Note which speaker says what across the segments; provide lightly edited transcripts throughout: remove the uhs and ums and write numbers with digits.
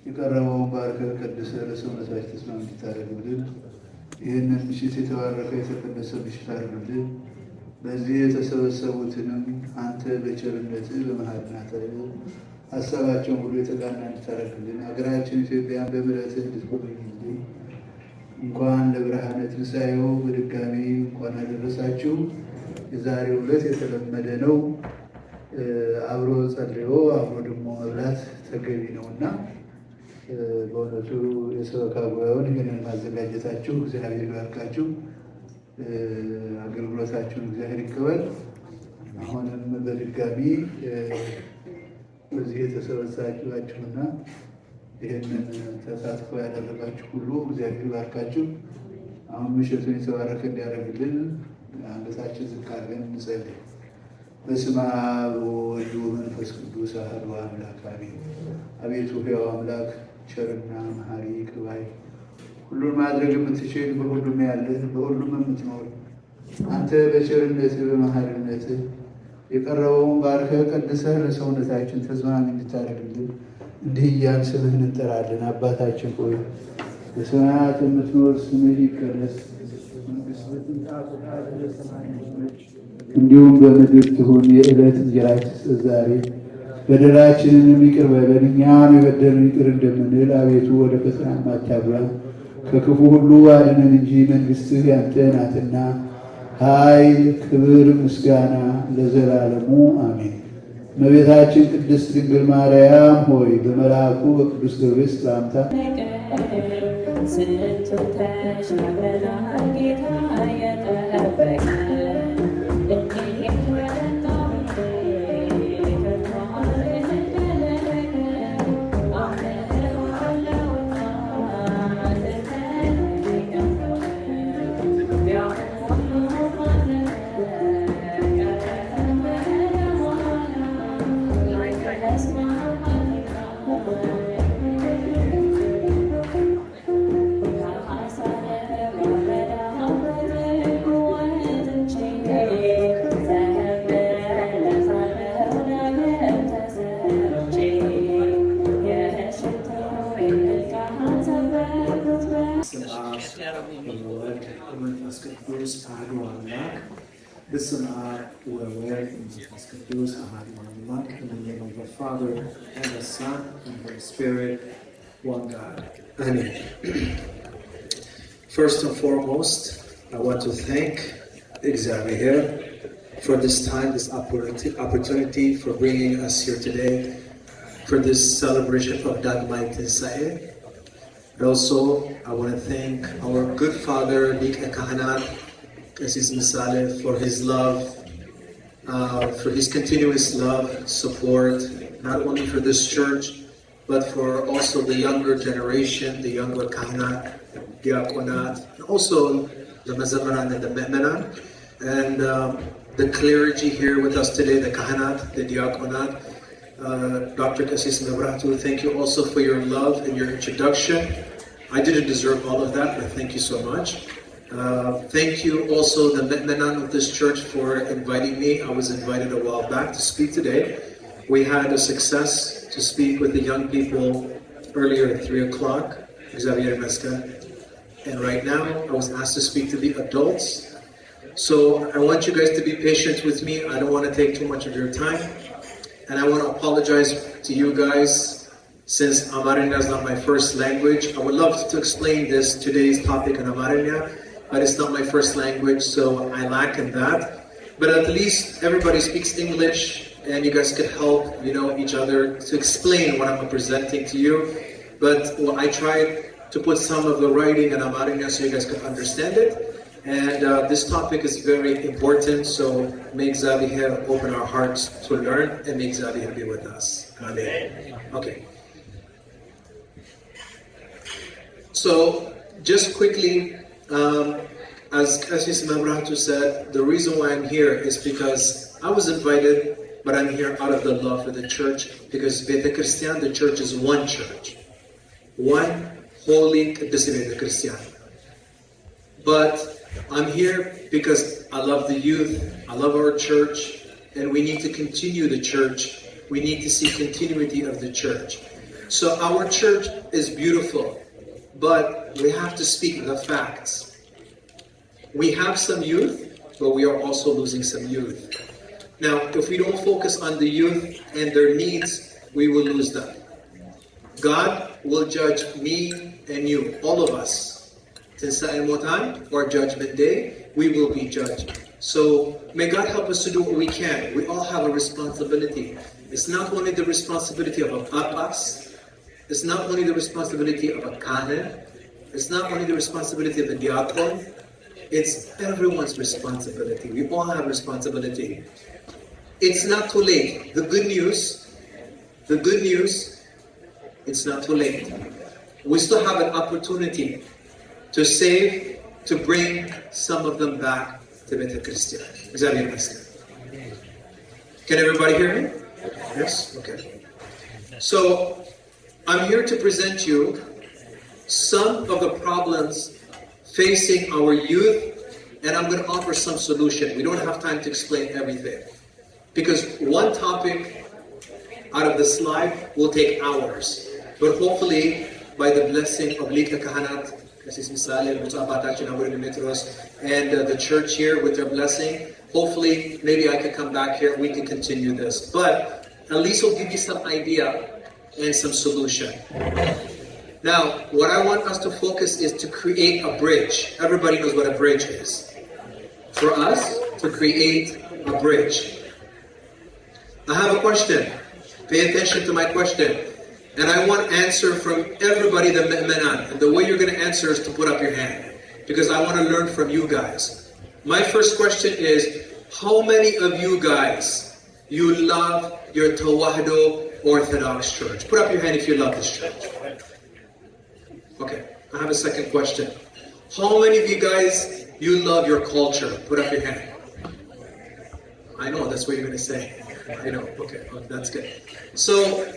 Speaker 1: የቀረበውን ባርከህ ቀድሰህ ለሰውነታችን ተስማሚ እንድታደርግልን ይህንን ምሽት የተባረከ የተቀደሰ ምሽት አድርግልን። በዚህ የተሰበሰቡትንም አንተ በቸርነትህ በመሐሪነትህ ሀሳባቸውን ሁሉ የተቃና እንድታደርግልን ሀገራችን ኢትዮጵያን በምሕረትህ እንድትጎበኝልን እንኳን ለብርሃነ ትንሣኤው በድጋሚ እንኳን አደረሳችሁ። የዛሬው ዕለት የተለመደ ነው። አብሮ ጸልዮ አብሮ ደግሞ መብላት ተገቢ ነውና በእውነቱ የሰበካ ጉባኤውን ይህንን ማዘጋጀታችሁ እግዚአብሔር ይባርካችሁ። አገልግሎታችሁን እግዚአብሔር ይቀበል። አሁንም በድጋሚ በዚህ የተሰበሰባችሁና ይህንን ተሳትፎ ያደረጋችሁ ሁሉ እግዚአብሔር ይባርካችሁ። አሁን ምሽቱን የተባረከ እንዲያደርግልን አንገታችን ዝቅ አድርገን እንጸልይ። በስመ አብ ወወልድ ወመንፈስ ቅዱስ አሐዱ አምላክ አሜን። አቤቱ ሕያው አምላክ ቸርና መሐሪ ቅባይ ሁሉን ማድረግ የምትችል በሁሉም ያለህ በሁሉም የምትኖር አንተ በቸርነትህ በመሐሪነትህ የቀረበውን ባርከህ ቀድሰህ ለሰውነታችን ተስማሚ እንድታደርግልን እንዲህ እያልን ስምህን እንጠራለን። አባታችን ሆይ በሰማያት የምትኖር ስምህ ይቀደስ፣ መንግሥትህ ትምጣ፣ ፈቃድህ በሰማይ እንደሆነች እንዲሁም በምድር ትሁን። የዕለት እንጀራችንን ስጠን ዛሬ፣ በደላችንን ይቅር በለን እኛም የበደሉንን ይቅር እንደምንል፣ አቤቱ ወደ ፈተና አታግባን ከክፉ ሁሉ አድነን እንጂ መንግሥትህ ያንተ ናትና ኃይል፣ ክብር፣ ምስጋና ለዘላለሙ አሜን። እመቤታችን ቅድስት ድንግል ማርያም ሆይ በመልአኩ በቅዱስ ገብርኤል ሰላምታ
Speaker 2: በስመ አብ ወወልድ ወመንፈስ ቅዱስ አሐዱ አምላክ in the name of the Father and the Son and the Spirit, one God. Amen. First and foremost, I want to thank Xavier for this time, this opportunity for bringing us here today for this celebration of Dagmai Tinsae. And also, I want to thank our good father, Lik Kahanat, Bexis Misale, for his love, for his continuous love, support, not only for this church, but for also the younger generation, the younger Kahanat, Diakonat, and also the Mazamaran and the Me'menan, and the clergy here with us today, the Kahanat, the Diakonat. Dr. Bexis Mebratu, thank you also for your love and your introduction. I didn't deserve all of that, but thank you so much. Thank you also the Me'menan of this church for inviting me. I was invited a while back to speak today. We had a success to speak with the young people earlier at 3 o'clock, Xavier Mesca. And right now I was asked to speak to the adults. So I want you guys to be patient with me. I don't want to take too much of your time. and I want to apologize to you guys since Amharic is not my first language. I would love to explain today's topic in Amharic, but it's not my first language, so I lack in that. But at least everybody speaks English, and you guys could help, each other to explain what I'm presenting to you. But I tried to put some of the writing in Amharic so you guys could understand it. And this topic is very important, so may Xavier open our hearts to learn, and may Xavier be with us. Amen. Okay. So, just quickly, as Bishop Berhan said, the reason why I'm here is because I was invited, but I'm here out of the love for the church, because Christian, the church is one church. One holy Christian. But I'm here because I love the youth, I love our church, and we need to continue the church. We need to see continuity of the church. So our church is beautiful, but we have to speak the facts. We have some youth, but we are also losing some youth. Now, if we don't focus on the youth and their needs, we will lose them. God will judge me and you, all of us. Or Judgment Day, we will be judged. So may God help us to do what we can. We all have a responsibility. It's not only the responsibility of a papas. It's not only the responsibility of a kahan. It's not only the responsibility of a diakon. It's everyone's responsibility. We all have responsibility. It's not too late. The good news, it's not too late. We still have an opportunity to save, to bring some of them back to Beta Christian. Is that interesting? Can everybody hear me? Yes? Okay. So, I'm here to present you some of the problems facing our youth, and I'm going to offer some solution. We don't have time to explain everything, because one topic out of the slide will take hours. But hopefully, by the blessing of Lika Kahanat, and the church here with their blessing, hopefully maybe I could come back here and we can continue this. But at least it'll give you some idea and some solution. Now, what I want us to focus is to create a bridge. Everybody knows what a bridge is. For us to create a bridge. I have a question. Pay attention to my question. And I want answer from everybody, the me'menan. And the way you're going to answer is to put up your hand, because I want to learn from you guys. My first question is, how many of you guys, you love your Tawahdo Orthodox Church? Put up your hand if you love this church. Okay, I have a second question. How many of you guys, you love your culture? Put up your hand. I know, that's what you're going to say. I know, okay, well, that's good. So,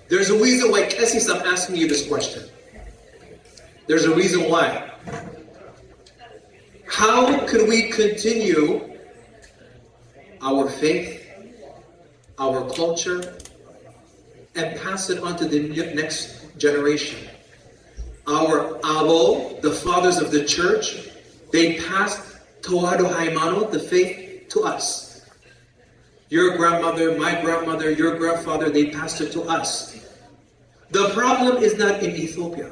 Speaker 2: there's a reason why, Beshis, I'm asking you this question. There's a reason why. How can we continue our faith, our culture, and pass it on to the next generation? Our Abo, the fathers of the church, they passed Tawado Haimano, the faith, to us. Your grandmother, my grandmother, your grandfather, they passed it to us. The problem is not in Ethiopia.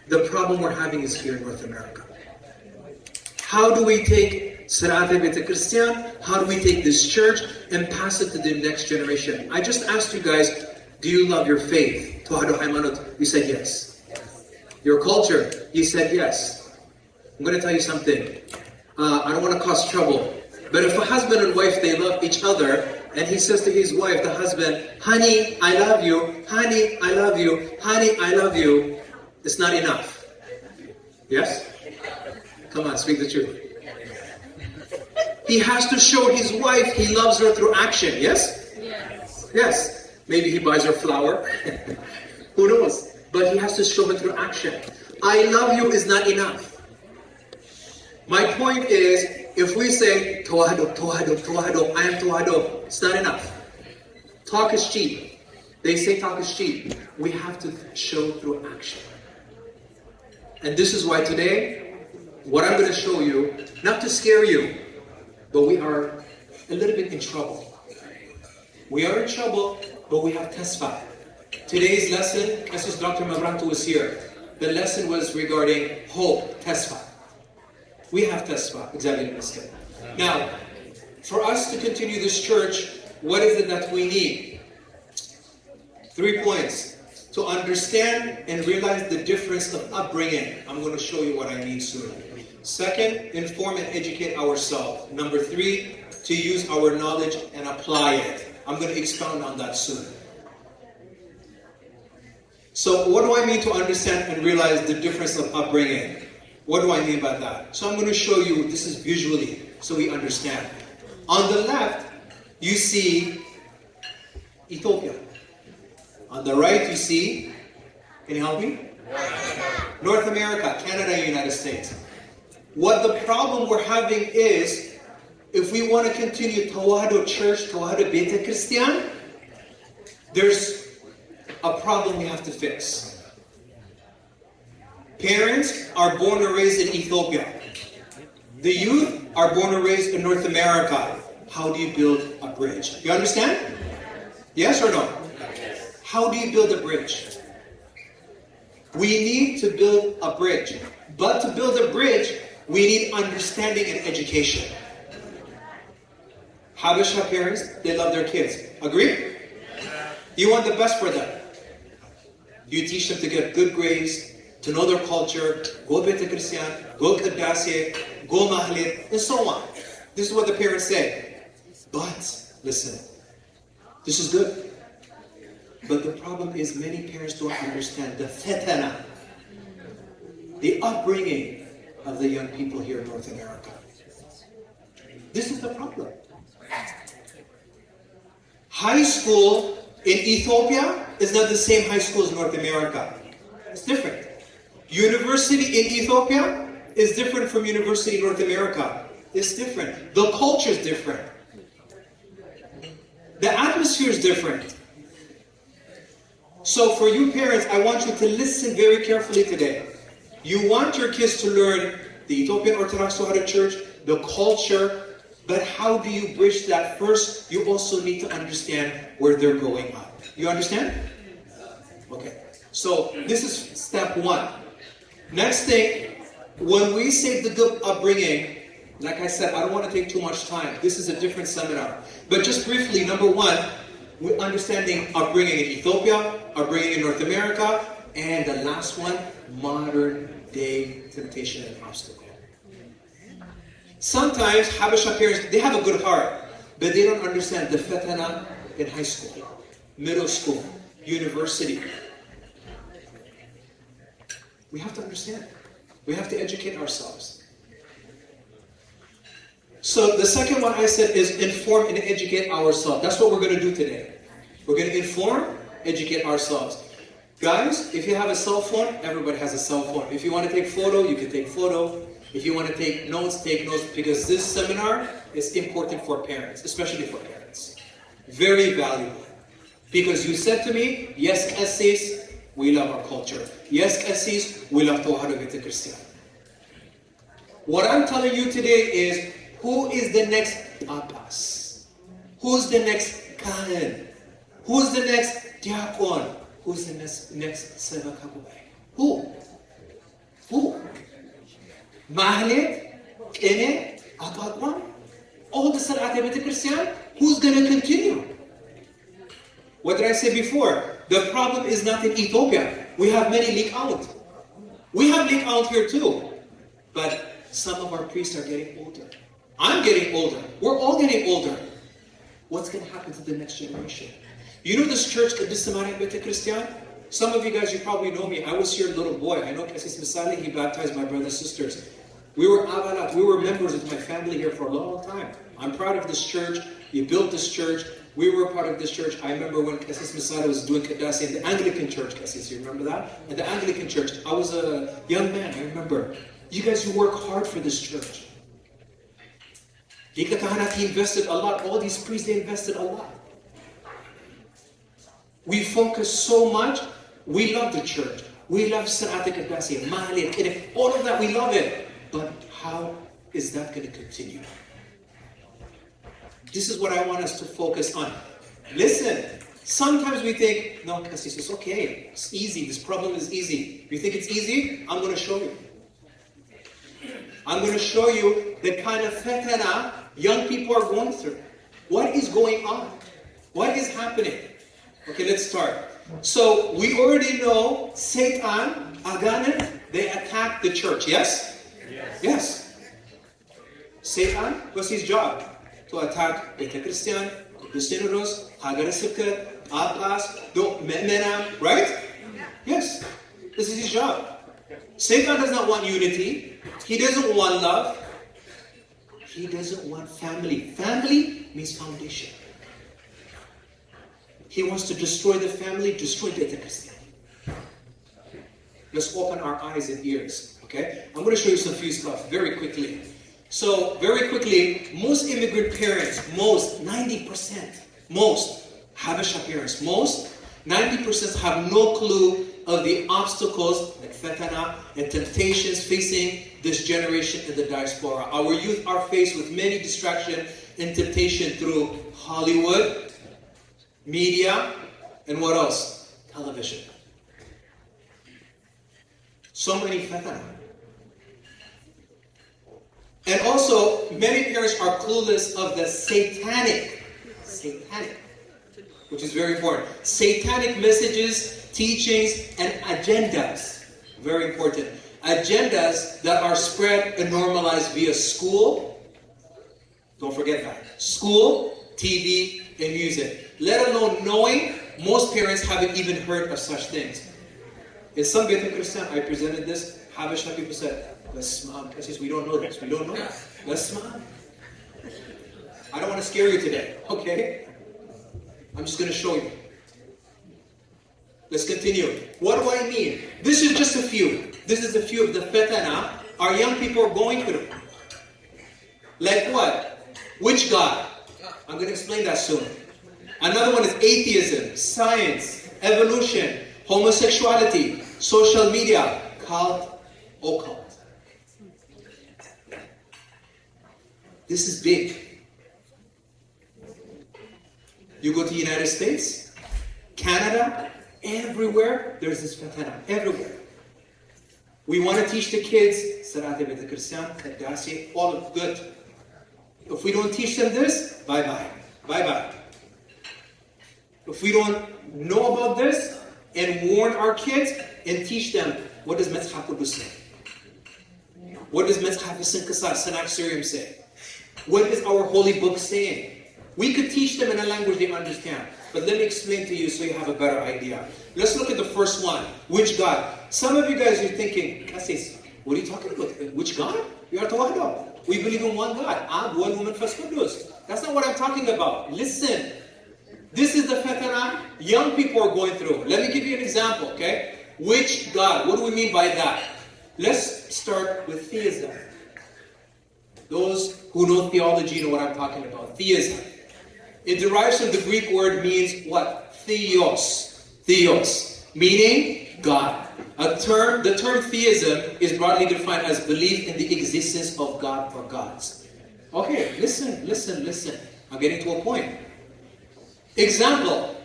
Speaker 2: The problem we're having is here in North America. How do we take Serate Beta Christian, how do we take this church and pass it to the next generation? I just asked you guys, do you love your faith? Tawado Haimanot, you said yes. Your culture, you said yes. I'm going to tell you something. I don't want to cause trouble. But if a husband and wife, they love each other, and he says to his wife, the husband, honey, I love you, honey, I love you, honey, I love you, it's not enough. Yes? Come on, speak the truth. He has to show his wife he loves her through action, yes? Yes. Yes. Maybe he buys her flour. Who knows? But he has to show her through action. I love you is not enough. My point is, if we say, Tawado, Tawado, Tawado, I am Tawado, it's not enough. Talk is cheap. They say talk is cheap. We have to show through action. And this is why today, what I'm going to show you, not to scare you, but we are a little bit in trouble.
Speaker 3: We are in trouble, but we have tesfa. Today's lesson, Mrs. Dr. Mabranto was here. The lesson was regarding hope, tesfa. We have tesfa, exactly. Now, for us to continue this church, what is it that we need? 3 points. To understand and realize the difference of upbringing. I'm going to show you what I mean soon. Second, inform and educate ourselves. Number 3, to use our knowledge and apply it. I'm going to expound on that soon. So what do I mean to understand and realize the difference of upbringing? What do I mean by that? So I'm going to show you, this is visually, so we understand. On the left, you see Ethiopia. On the right, you see, can you help me? North America, Canada, United States. What the problem we're having is, if we want to continue Tawahado Church, Tawahado Beta Christian, there's a problem we have to fix. Parents are born and raised in Ethiopia. The youth are born and raised in North America. How do you build a bridge? You understand? Yes or no? How do you build a bridge? We need to build a bridge. But to build a bridge, we need understanding and education. Habesha parents, they love their kids. Agree? You want the best for them. You teach them to get good grades, to know their culture, go Beta Christian, go Kadase, go Mahlit, and so on. This is what the parents say. But, listen, this is good. But the problem is many parents don't understand the fetana, the upbringing of the young people here in North America. This is the problem. High school in Ethiopia is not the same high school as North America. It's different. University in Ethiopia is different from university in North America. It's different. The culture is different. The atmosphere is different. So for you parents, I want you to listen very carefully today. You want your kids to learn the Ethiopian Orthodox Tewahedo Church, the culture, but how do you bridge that? First, you also need to understand where they're growing up. You understand? Okay. So this is step 1. Next thing, when we say the good upbringing, like I said, I don't want to take too much time. This is a different seminar. But just briefly, number 1, we're understanding upbringing in Ethiopia, upbringing in North America, and the last one, modern day temptation and obstacle. Sometimes Habesha parents, they have a good heart, but they don't understand the fetana in high school, middle school, university. We have to understand. We have to educate ourselves. So the second one I said is inform and educate ourselves. That's what we're going to do today. We're going to inform, educate ourselves. Guys, if you have a cell phone, everybody has a cell phone. If you want to take photo, you can take photo. If you want to take notes, because this seminar is important for parents, especially for parents. Very valuable. Because you said to me, yes, Qassis, we love our culture. Yes, Qassis, we love Tawahado Beta Christian. What I'm telling you today is, who is the next Abbas? Who's the next Kahan? Who's the next Diakon? Who's the next Sevakabubai? Who? Mahlet, Kene, Akakwan, all the Salat Beta Christian, who's going to continue? What did I say before? The problem is not in Ethiopia. We have many leak out. We have leak out here too. But some of our priests are getting older. I'm getting older. We're all getting older. What's going to happen to the next generation? You know this church, Kadisamaria Beta Christian? Some of you guys, you probably know me. I was here a little boy. I know Baqis Misali, he baptized my brothers and sisters. We were avalat, we were members of my family here for a long time. I'm proud of this church. You built this church. We were part of this church. I remember when Baqis Misali was doing Kadasi in the Anglican church, Baqis, you remember that? In the Anglican church. I was a young man, I remember. You guys, you work hard for this church. He invested a lot. All these priests, they invested a lot. We focus so much. We love the church. We love Sarat al-Qadasi, Mahli, all of that, we love it. But how is that going to continue? This is what I want us to focus on. Listen. Sometimes we think, no, Berahan, it's okay. It's easy. This problem is easy. You think it's easy? I'm going to show you. I'm going to show you the kind of fetana young people are going through. What is going on? What is happening? Okay, let's start. So, we already know Satan, Aganan, they attacked the church, yes? Yes. Satan, what's his job? To attack Christian, Christianos, Hagarasipka, Abbas, Menam, right? Yes. This is his job. Satan does not want unity. He doesn't want love. He doesn't want family. Family means foundation. He wants to destroy the family, destroy the Christian. Let's open our eyes and ears, okay? I'm going to show you some few stuff very quickly. So, very quickly, most immigrant parents, 90%, Habesha parents, 90% have no clue of the obstacles like fetana and temptations facing this generation in the diaspora. Our youth are faced with many distractions and temptation through Hollywood, media, and what else? Television. So many fetana. And also, many parents are clueless of the satanic, which is very important. Satanic messages, teachings, and agendas. Very important. Agendas that are spread and normalized via school. Don't forget that. School, TV, and music. Let alone knowing, most parents haven't even heard of such things. In some Beth Christian, I presented this. Habesha people said, Berahan, we don't know this. We don't know that. Berahan. I don't want to scare you today, okay? I'm just going to show you. Let's continue. What do I mean? This is just a few. This is a few of the fetana our young people are going through. Like what? Which God? I'm going to explain that soon. Another one is atheism, science, evolution, homosexuality, social media, cult, occult. This is big. You go to the United States, Canada, everywhere, there's this fetana. Everywhere. We want to teach the kids, all good. If we don't teach them this, bye-bye. Bye-bye. If we don't know about this and warn our kids and teach them, what does Mezhab say? What does Mezhab Sinkasar say? What is our holy book saying? We could teach them in a language they understand. But let me explain to you so you have a better idea. Let's look at the first one. Which God? Some of you guys are thinking, Berahan, what are you talking about? Which God? We are Tawahdo. We believe in one God. Ab, one woman, first Kudus. That's not what I'm talking about. Listen. This is the fetana young people are going through. Let me give you an example, okay? Which God? What do we mean by that? Let's start with theism. Those who know theology know what I'm talking about. Theism. It derives from the Greek word means what? Theos. Theos. Meaning God. The term theism is broadly defined as belief in the existence of God or gods. Okay, listen. I'm getting to a point. Example.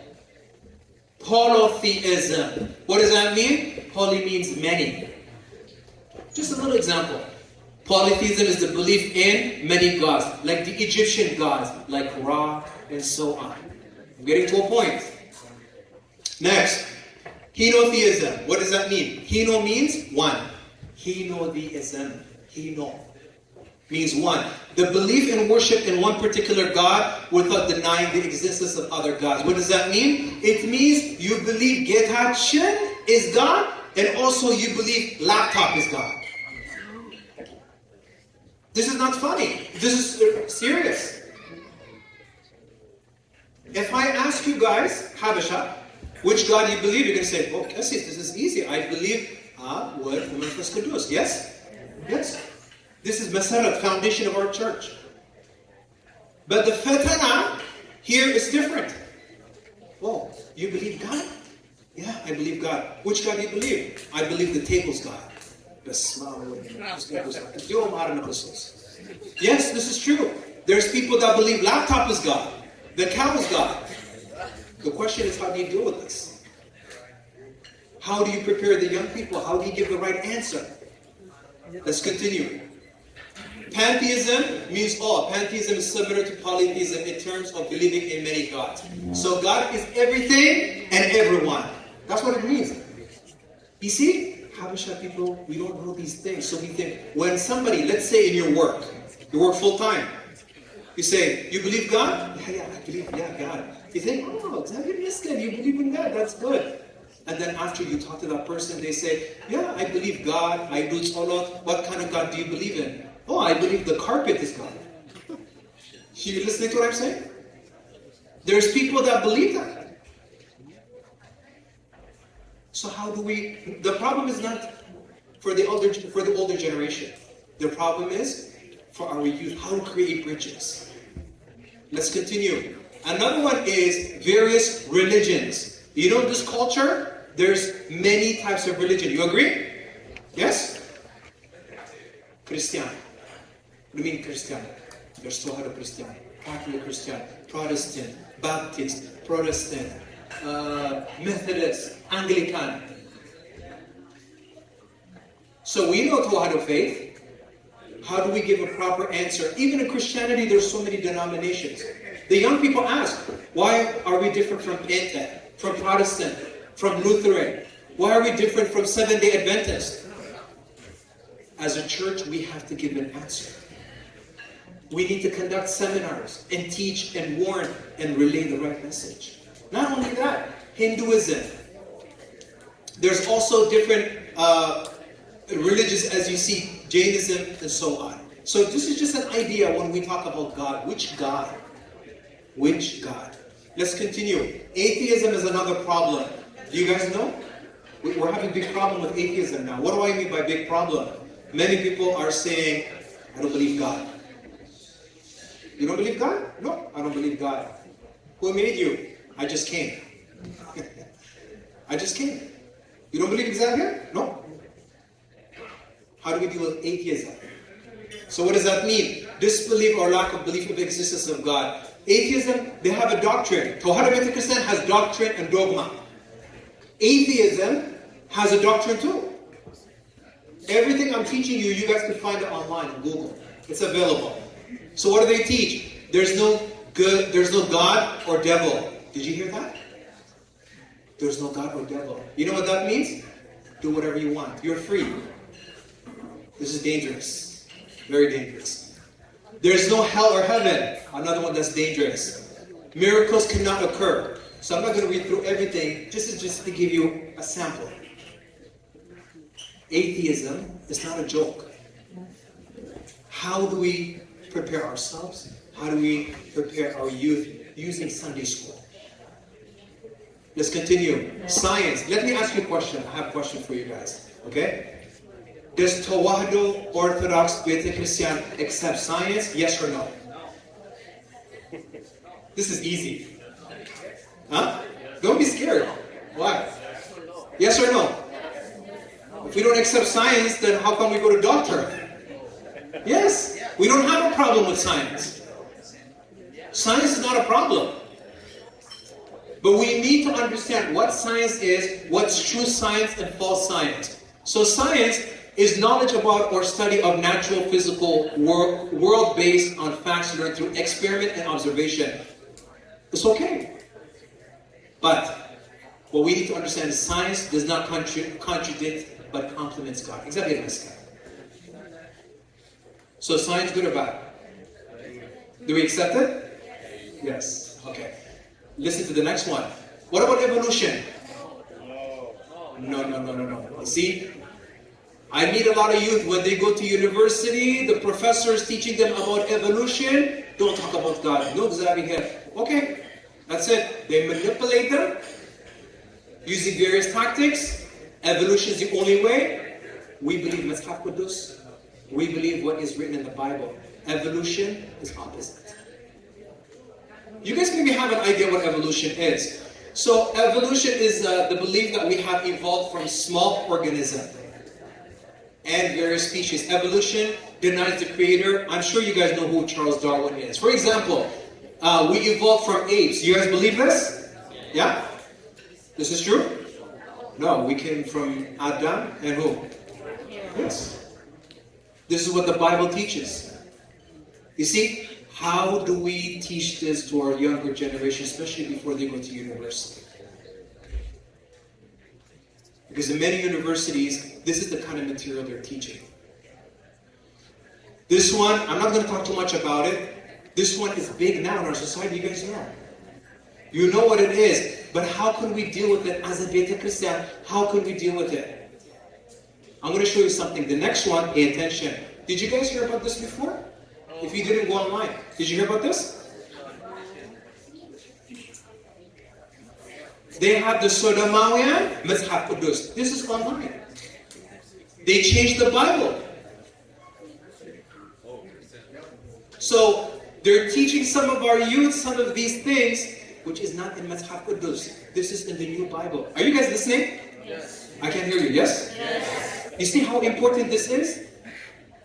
Speaker 3: Polytheism. What does that mean? Poly means many. Just a little example. Polytheism is the belief in many gods, like the Egyptian gods, like Ra, and so on. I'm getting to a point. Next, henotheism. What does that mean? Heno means one. Henotheism. Heno means one. The belief and worship in one particular God without denying the existence of other gods. What does that mean? It means you believe Getachin is God, and also you believe laptop is God. This is not funny. This is serious. If I ask you guys, Habesha, which God you believe, you're going to say, oh, Berahan, this is easy. I believe Word, Woman, First Kudus. Yes? Yes. This is Masarat, foundation of our church. But the fetana here is different. Oh, you believe God? Yeah, I believe God. Which God do you believe? I believe the table's God. Yes, this is true. There's people that believe laptop is God. The cow is God. The question is, how do you deal with this? How do you prepare the young people? How do you give the right answer? Let's continue. Pantheism means all. Pantheism is similar to polytheism in terms of believing in many gods. So God is everything and everyone. That's what it means. You see, Habesha people, we don't know these things. So we think, when somebody, let's say in your work, you work full time, you say, you believe God? Yeah, I believe, God. You think, oh, that's good. You believe in God, that's good. And then after you talk to that person, they say, yeah, I believe God, I do tzolot. What kind of God do you believe in? Oh, I believe the carpet is God. You listening to what I'm saying? There's people that believe that. So how do we, the problem is not for the older generation. The problem is for our youth, how to create bridges. Let's continue. Another one is various religions. You know this culture? There's many types of religion. You agree? Yes? Christian. What do you mean Christian? There's so hard of Christian. Catholic Christian, Protestant, Baptist, Protestant, Methodist, Anglican. So we know Tawhid faith. How do we give a proper answer? Even in Christianity, there's so many denominations. The young people ask, why are we different from Pente, from Protestant, from Lutheran? Why are we different from Seventh-day Adventist? As a church, we have to give an answer. We need to conduct seminars and teach and warn and relay the right message. Not only that, Hinduism. There's also different religions, as you see, Jainism and so on. So this is just an idea when we talk about God. Which God? Which God? Let's continue. Atheism is another problem. Do you guys know? We're having a big problem with atheism now. What do I mean by big problem? Many people are saying, I don't believe God. You don't believe God? No, I don't believe God. Who made you? I just came. I just came. You don't believe exactly? No. How do we deal with atheism? So what does that mean? Disbelief or lack of belief of the existence of God. Atheism, they have a doctrine. Tawhid Christian has doctrine and dogma. Atheism has a doctrine too. Everything I'm teaching you, you guys can find it online on Google. It's available. So what do they teach? There's no God or devil. Did you hear that? There's no God or devil. You know what that means? Do whatever you want. You're free. This is dangerous. Very dangerous. There's no hell or heaven. Another one that's dangerous. Miracles cannot occur. So I'm not going to read through everything. Just to give you a sample. Atheism is not a joke. How do we prepare ourselves? How do we prepare our youth using Sunday school? Let's continue. Science. Let me ask you a question. I have a question for you guys. Okay? Does Tawahdo Orthodox Beta Christian accept science? Yes or no? This is easy. Huh? Don't be scared. Why? Yes or no? If we don't accept science, then how come we go to doctor? Yes. We don't have a problem with science. Science is not a problem. But we need to understand what science is, what's true science and false science. So science is knowledge about or study of natural physical world based on facts learned through experiment and observation. It's okay. But what we need to understand is science does not contradict but complements God. Exactly this. So science good or bad? Do we accept it? Yes. Okay. Listen to the next one. What about evolution? No. See? I meet a lot of youth when they go to university, the professor is teaching them about evolution. Don't talk about God. No Xavi here. Okay. That's it. They manipulate them using various tactics. Evolution is the only way. We believe Mashaf Qudus. We believe what is written in the Bible. Evolution is opposite. You guys maybe have an idea what evolution is. So evolution is the belief that we have evolved from small organism and various species. Evolution denies the creator. I'm sure you guys know who Charles Darwin is. For example, we evolved from apes. You guys believe this? Yeah? This is true? No, we came from Adam and who? Yes. This is what the Bible teaches. You see, how do we teach this to our younger generation, especially before they go to university? Because in many universities, this is the kind of material they're teaching. This one, I'm not going to talk too much about it. This one is big now in our society, you guys know. You know what it is, but how can we deal with it as a Beta Christian? How can we deal with it? I'm going to show you something. The next one, pay attention. Did you guys hear about this before? If you didn't, go online. Did you hear about this? They have the Sodomawian Mezhab Kudus. This is online. They changed the Bible. So they're teaching some of our youth some of these things, which is not in Mezhab Kudus. This is in the new Bible. Are you guys listening?
Speaker 4: Yes.
Speaker 3: I can't hear you. Yes?
Speaker 4: Yes.
Speaker 3: You see how important this is?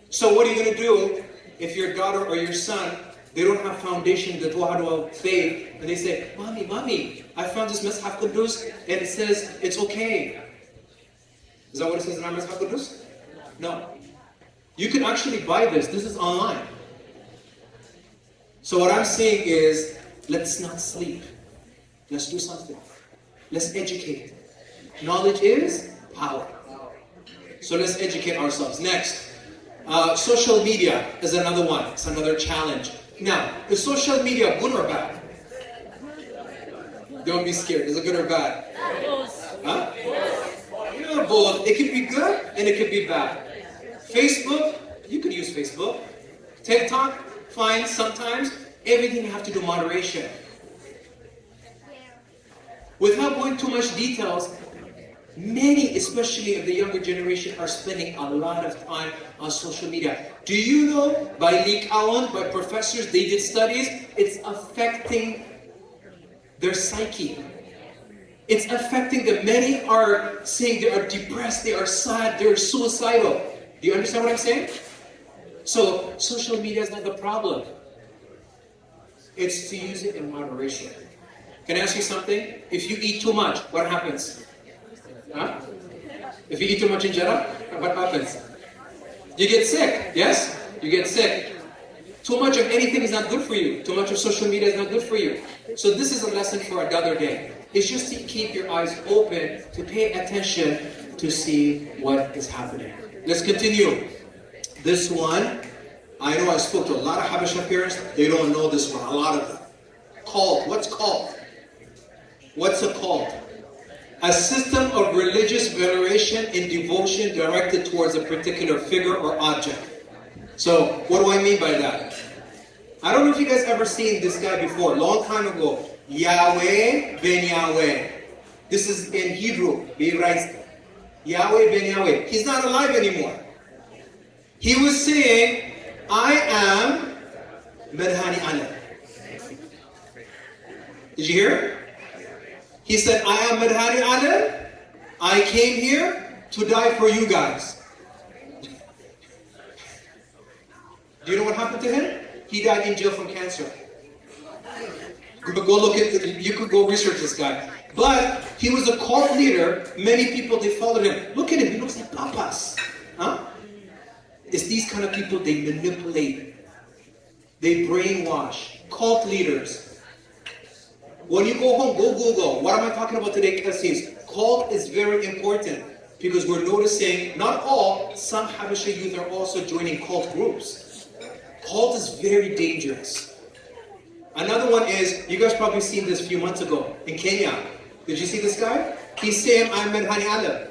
Speaker 3: So what are you going to do if your daughter or your son, they don't have foundation, the Dua faith, and they say, Mommy, I found this Mezhab Kudus, and it says it's okay. Is that what it says in our Mezhab Kudus? No. You can actually buy this. This is online. So what I'm saying is, let's not sleep. Let's do something. Let's educate. Knowledge is power. So let's educate ourselves. Next, social media is another one. It's another challenge. Now, is social media good or bad? Don't be scared. Is it good or bad? Huh? Yeah, both. It can be good and it can be bad. Facebook, you could use Facebook. TikTok, fine sometimes. Everything you have to do moderation. Without going too much details, many, especially of the younger generation, are spending a lot of time on social media. Do you know, by Likawan, by professors, they did studies, it's affecting their psyche. It's affecting them. Many are saying they are depressed, they are sad, they are suicidal. Do you understand what I'm saying? So, social media is not the problem. It's to use it in moderation. Can I ask you something? If you eat too much, what happens? Huh? If you eat too much injera, what happens? You get sick, yes? You get sick. Too much of anything is not good for you. Too much of social media is not good for you. So this is a lesson for another day. It's just to keep your eyes open, to pay attention, to see what is happening. Let's continue. This one, I know I spoke to a lot of Habesha parents. They don't know this one, a lot of them. Cult. What's cult? What's a cult? A system of religious veneration and devotion directed towards a particular figure or object. So, what do I mean by that? I don't know if you guys ever seen this guy before, long time ago. Yahweh ben Yahweh. This is in Hebrew. Yahweh ben Yahweh. He's not alive anymore. He was saying, I am Berhan Allah. Did you hear? He said, I am Berhan Allah. I came here to die for you guys. Do you know what happened to him? He died in jail from cancer. Go look at, you could go research this guy. But he was a cult leader. Many people, they followed him. Look at him, he looks like papas. Huh? It's these kind of people, they manipulate. They brainwash. Cult leaders. When you go home, go Google. What am I talking about today, Bexis? Cult is very important because we're noticing, not all, some Habesha youth are also joining cult groups. Cult is very dangerous. Another one is, you guys probably seen this a few months ago in Kenya. Did you see this guy? He's saying, I'm Berhan Allah.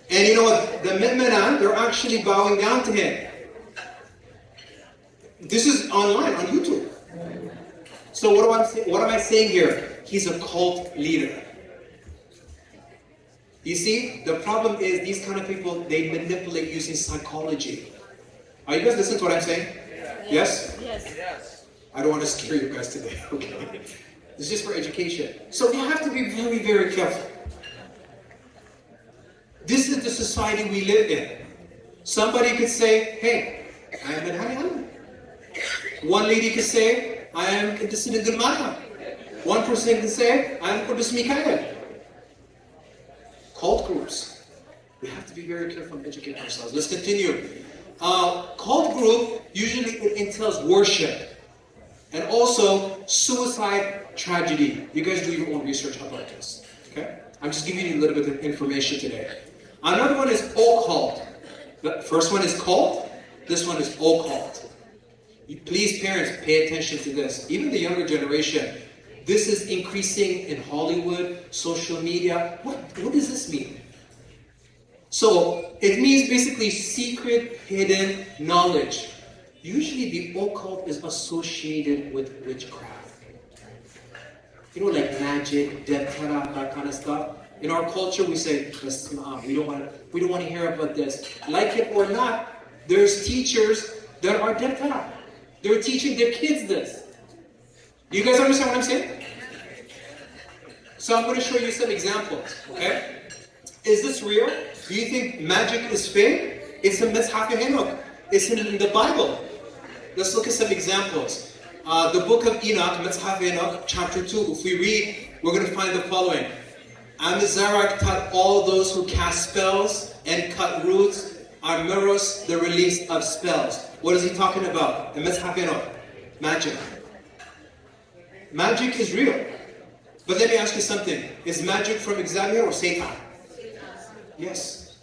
Speaker 3: And you know what? The Mi'minan, they're actually bowing down to him. This is online, on YouTube. So what am I saying here? He's a cult leader. You see, the problem is these kind of people, they manipulate using psychology. Are you guys listening to what I'm saying? Yes?
Speaker 4: Yes.
Speaker 3: I don't want to scare you guys today, okay? This is just for education. So we have to be very, very careful. This is the society we live in. Somebody could say, hey, I am Berhan. One lady could say, I am Christianin. One person can say, I'm Kudus Mikael. Cult groups. We have to be very careful and educate ourselves. Let's continue. Cult group, usually it entails worship. And also, suicide tragedy. You guys do your own research about this. Okay? I'm just giving you a little bit of information today. Another one is occult. The first one is cult. This one is occult. Please, parents, pay attention to this. Even the younger generation. This is increasing in Hollywood, social media. What does this mean? So, it means basically secret, hidden knowledge. Usually the occult is associated with witchcraft. You know, like magic, debtara, that kind of stuff. In our culture, we say, we don't want to hear about this. Like it or not, there's teachers that are debtara. They're teaching their kids this. Do you guys understand what I'm saying? So I'm going to show you some examples, okay? Is this real? Do you think magic is fake? It's in Mitzhaf Enoch. It's in the Bible. Let's look at some examples. The book of Enoch, Mitzhaf Enoch, chapter 2. If we read, we're going to find the following. Amizarach taught all those who cast spells and cut roots, Armeros, the release of spells. What is he talking about? In Mitzhaf Enoch, magic. Magic is real. But let me ask you something. Is magic from Xavier or Satan? Yes.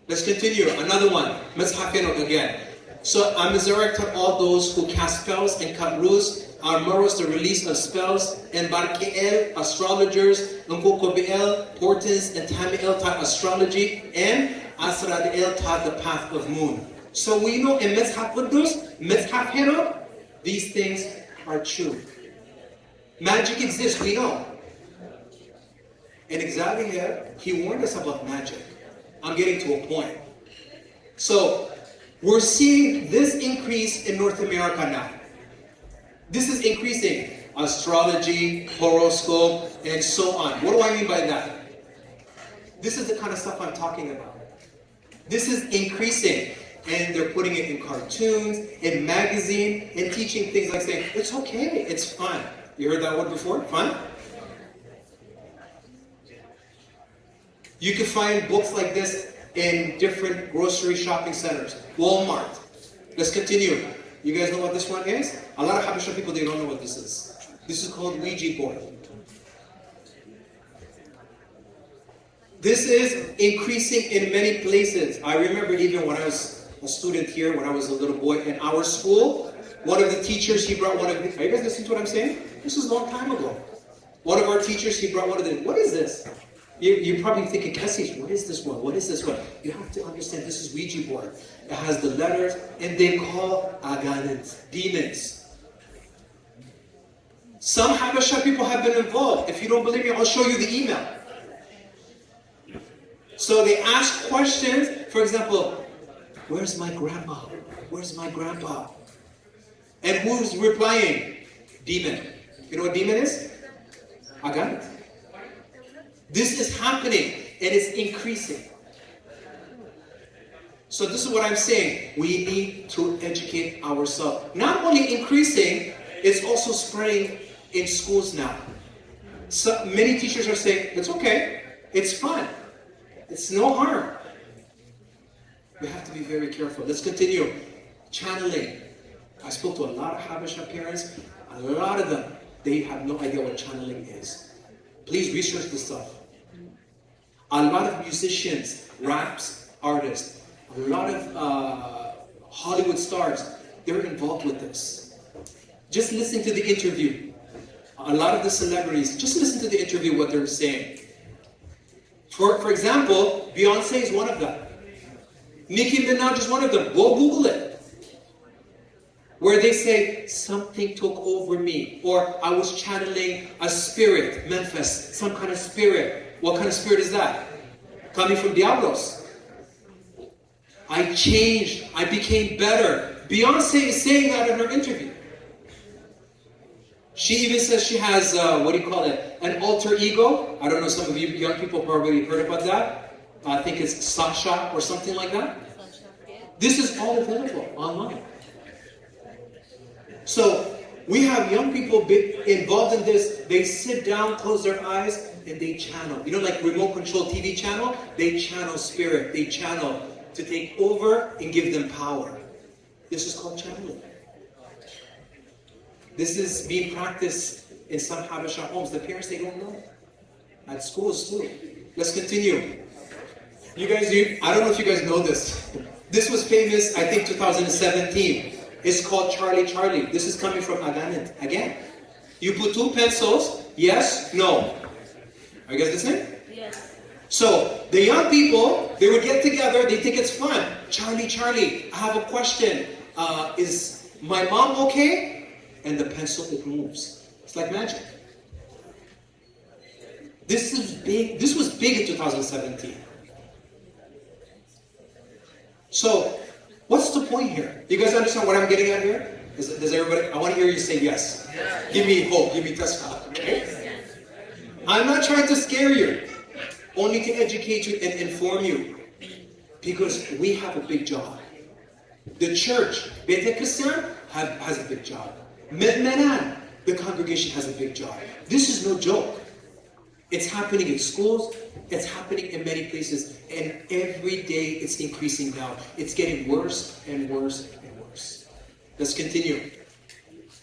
Speaker 3: Let's continue. Another one. Mitzhaf Enoch again. So Amizarach taught all those who cast spells and cut roots, Armeros, the release of spells, and Barkiel, astrologers, Nkokobeel, portents, and Tamiel taught astrology, and Asradiel taught the path of moon. So we know in Mitzhaf Kudus, Mitzhaf Enoch, these things are true. Magic exists, we know. And Xavier, he warned us about magic. I'm getting to a point. So, we're seeing this increase in North America now. This is increasing. Astrology, horoscope, and so on. What do I mean by that? This is the kind of stuff I'm talking about. This is increasing. And they're putting it in cartoons, in magazine, and teaching things like saying, it's okay, it's fun. You heard that word before? Fun? You can find books like this in different grocery shopping centers. Walmart. Let's continue. You guys know what this one is? A lot of Habesha people, they don't know what this is. This is called Ouija board. This is increasing in many places. I remember even when I was a student here, when I was a little boy in our school, one of the teachers, he brought one of the, are you guys listening to what I'm saying? This was a long time ago. One of our teachers, he brought one of the, what is this? You're probably thinking, Bekasis, what is this one? What is this one? You have to understand this is Ouija board. It has the letters, and they call aganins, demons. Some Habesha people have been involved. If you don't believe me, I'll show you the email. So they ask questions. For example, where's my grandma? Where's my grandpa? And who's replying? Demon. You know what demon is? Aganit. This is happening, and it's increasing. So this is what I'm saying. We need to educate ourselves. Not only increasing, it's also spreading in schools now. So many teachers are saying, it's okay, it's fun, it's no harm. We have to be very careful. Let's continue. Channeling. I spoke to a lot of Habesha parents. A lot of them, they have no idea what channeling is. Please research this stuff. A lot of musicians, raps, artists, a lot of Hollywood stars, they're involved with this. Just listen to the interview. A lot of the celebrities, just listen to the interview, what they're saying. For example, Beyonce is one of them. Nicki Minaj is one of them. Go Google it. Where they say, something took over me, or I was channeling a spirit, Memphis, some kind of spirit. What kind of spirit is that? Coming from Diablos. I changed, I became better. Beyonce is saying that in her interview. She even says she has, what do you call it, an alter ego. I don't know, some of you young people probably heard about that. I think it's Sasha or something like that. This is all available online. So, We have young people involved in this. They sit down, close their eyes, and they channel. You know, like remote control TV channel? They channel spirit. They channel to take over and give them power. This is called channeling. This is being practiced in some Habesha homes. The parents, they don't know. At schools too. Let's continue. You guys, I don't know if you guys know this. This was famous, I think, 2017. It's called Charlie Charlie. This is coming from Aganit. Again, you put two pencils, yes, no. Are you guys listening?
Speaker 4: Yes.
Speaker 3: So, the young people, they would get together, they think it's fun. Charlie Charlie, I have a question. Is my mom okay? And the pencil, it moves. It's like magic. This is big. This was big in 2017. So, what's the point here? You guys understand what I'm getting at here? Does everybody? I want to hear you say yes. Yes. Give me hope. Give me testimony. Okay? Yes. I'm not trying to scare you. Only to educate you and inform you. Because we have a big job. The church, Beit Christian, has a big job. Menan, the congregation, has a big job. This is no joke. It's happening in schools. It's happening in many places. And every day it's increasing now. It's getting worse and worse and worse. Let's continue.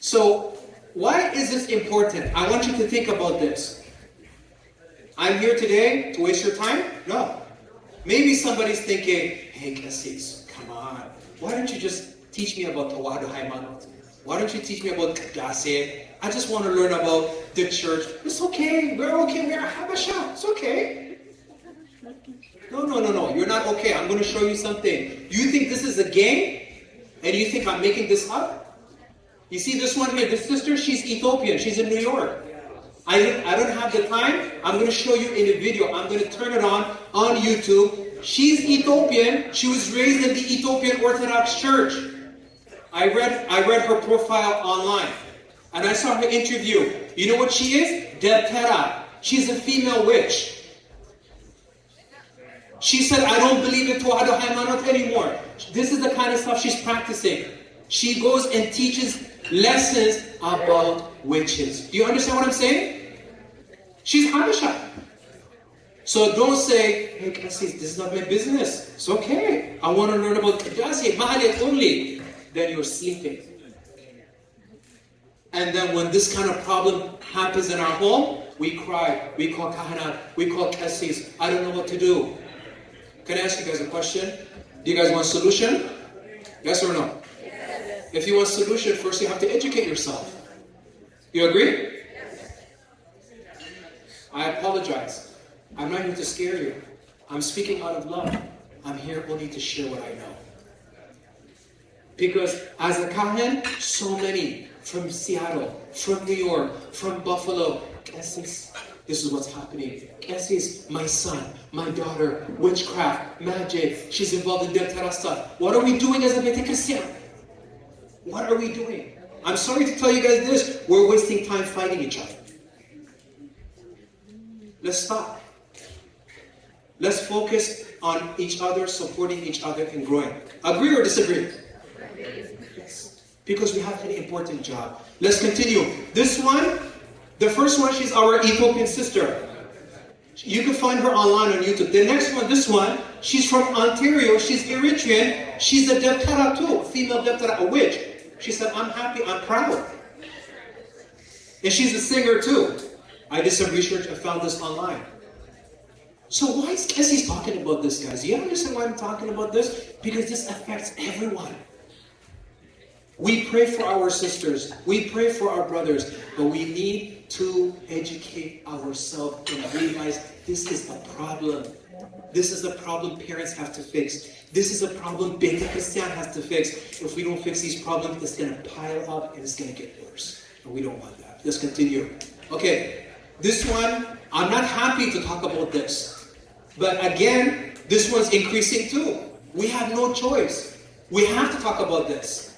Speaker 3: So, why is this important? I want you to think about this. I'm here today to waste your time? No. Maybe somebody's thinking, hey, Bexis, come on. Why don't you just teach me about Tawadu Haimanot? Why don't you teach me about Kadase? I just want to learn about the church. It's okay. We're okay. We're Habasha. It's okay. No. You're not okay. I'm going to show you something. You think this is a game? And you think I'm making this up? You see this one here? This sister, she's Ethiopian. She's in New York. I don't have the time. I'm going to show you in a video. I'm going to turn it on YouTube. She's Ethiopian. She was raised in the Ethiopian Orthodox Church. I read her profile online. And I saw her interview. You know what she is? Debtera. She's a female witch. She said, I don't believe in Tawadu Haimanot anymore. This is the kind of stuff she's practicing. She goes and teaches lessons about witches. Do you understand what I'm saying? She's Habesha. So don't say, hey, Bexis, this is not my business. It's okay. I want to learn about Kadase, Mahalet only. Then you're sleeping. And then when this kind of problem happens in our home, we cry, we call Kahanat, we call Bexis. I don't know what to do. Can I ask you guys a question? Do you guys want a solution? Yes or no? Yes. If you want a solution, first you have to educate yourself. You agree? Yes. I apologize. I'm not here to scare you. I'm speaking out of love. I'm here only to share what I know. Because as a Kahan, so many from Seattle, from New York, from Buffalo, Bexis, this is what's happening. Bexis, my son, my daughter, witchcraft, magic, she's involved in Debtera stuff. What are we doing as a Beit Christian? What are we doing? I'm sorry to tell you guys this, we're wasting time fighting each other. Let's stop. Let's focus on each other, supporting each other, and growing. Agree or disagree? Yes. Because we have an important job. Let's continue. This one, the first one, she's our Ethiopian sister. You can find her online on YouTube. The next one, this one, she's from Ontario. She's Eritrean. She's a Debtera too, female Debtera, a witch. She said, I'm happy, I'm proud. And she's a singer too. I did some research and found this online. So why is Bexis talking about this, guys? Do you understand why I'm talking about this? Because this affects everyone. We pray for our sisters. We pray for our brothers. But we need to educate ourselves and realize this is a problem. This is a problem parents have to fix. This is a problem Beit Christian has to fix. If we don't fix these problems, it's going to pile up and it's going to get worse. And we don't want that. Let's continue. Okay, this one, I'm not happy to talk about this. But again, this one's increasing too. We have no choice. We have to talk about this.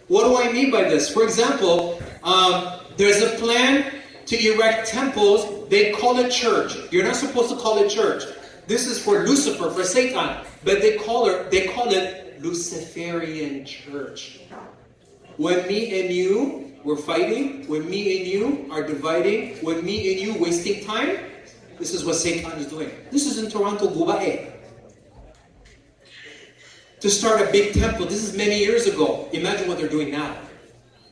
Speaker 3: What do I mean by this? For example, there's a plan to erect temples. They call it church. You're not supposed to call it church. This is for Lucifer, for Satan. But they call it Luciferian church. When me and you we're fighting, when me and you are dividing, when me and you wasting time, this is what Satan is doing. This is in Toronto, Gubae. To start a big temple, this is many years ago. Imagine what they're doing now.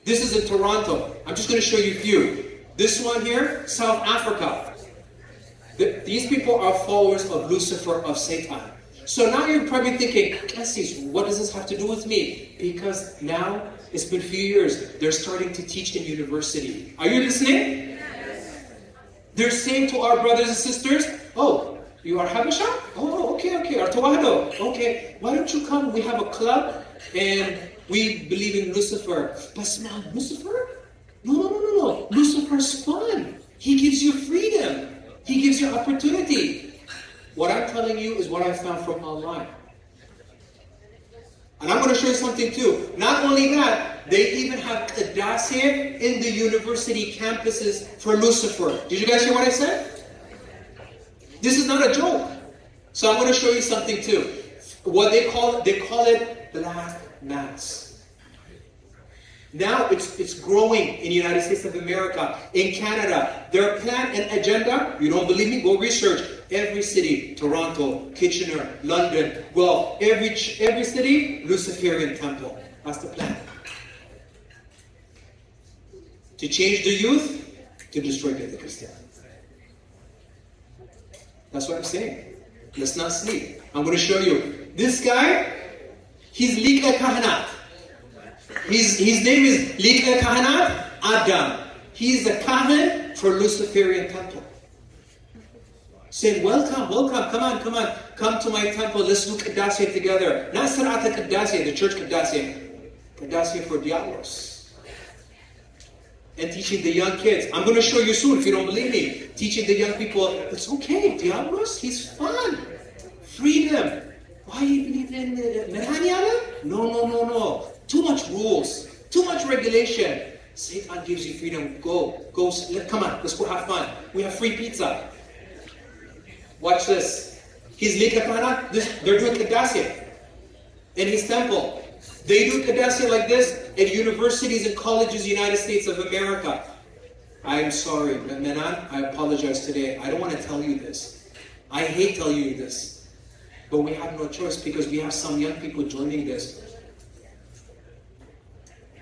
Speaker 3: This is in Toronto. I'm just going to show you a few. This one here, South Africa. These people are followers of Lucifer, of Satan. So now you're probably thinking, Bekasi's, what does this have to do with me? Because now, it's been a few years, they're starting to teach in university. Are you listening? Yes. They're saying to our brothers and sisters, oh, you are Habasha? Oh, okay. Or Tawado. Okay, why don't you come? We have a club and we believe in Lucifer. But now, Lucifer? No. Lucifer's fun. He gives you freedom. He gives you opportunity. What I'm telling you is what I found from online. And I'm going to show you something too. Not only that, they even have Qaddasia in the university campuses for Lucifer. Did you guys hear what I said? This is not a joke. So I'm going to show you something too. What they call it Black Mass. Now it's growing in the United States of America, in Canada. Their plan and agenda, you don't believe me? Go research. Every city, Toronto, Kitchener, London, well, every city, Luciferian temple. That's the plan. To change the youth, to destroy the Christian. That's what I'm saying. Let's not sleep. I'm going to show you. This guy, he's Lika Kahanat. His name is Lika Kahanat Adam. He's a Kahan for Luciferian temple. Saying, welcome, come on, come to my temple, let's do Qaddasia together. Not Sarata Qaddasia, the church Qaddasia for Diablos. And teaching the young kids. I'm going to show you soon if you don't believe me. Teaching the young people, it's okay, Diablos, he's fun. Freedom. Why do you believe in Berhan? No. Too much rules, too much regulation. Satan gives you freedom. Go, come on, let's go have fun. We have free pizza. Watch this. He's Lika Kahana. They're doing Qaddasia in his temple. They do Qaddasia like this at universities and colleges in the United States of America. I am sorry, Menan, I apologize today. I don't want to tell you this. I hate telling you this. But we have no choice because we have some young people joining this.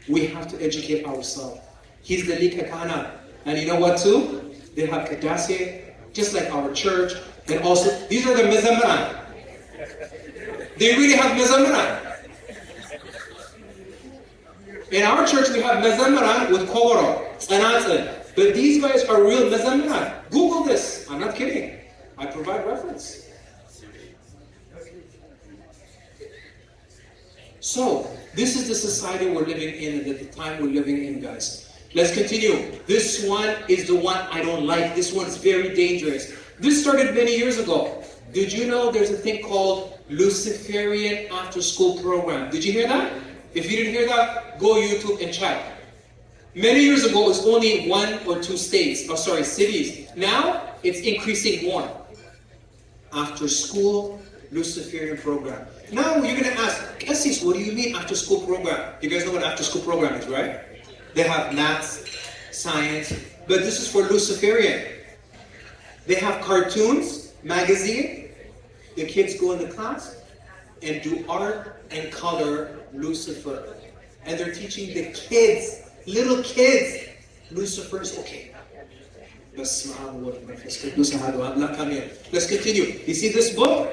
Speaker 3: We have to educate ourselves. He's the Lika Kahana. And you know what too? They have Qaddasia, just like our church. And also, these are the Mezamran. They really have Mezamran. In our church, we have Mezamran with Koro, Tzanatzin. But these guys are real Mezamran. Google this. I'm not kidding. I provide reference. So, this is the society we're living in and at the time we're living in, guys. Let's continue. This one is the one I don't like. This one's very dangerous. This started many years ago. Did you know there's a thing called Luciferian after-school program? Did you hear that? If you didn't hear that, go YouTube and check. Many years ago, it was only 1 or 2 cities. Now, it's increasing more. After-school Luciferian program. Now, you're going to ask, Bekasi, what do you mean after-school program? You guys know what after-school program is, right? They have maths, science, but this is for Luciferian. They have cartoons, magazine. The kids go in the class and do art and color Lucifer. And they're teaching the kids, little kids, Lucifer is okay. Let's continue. You see this book?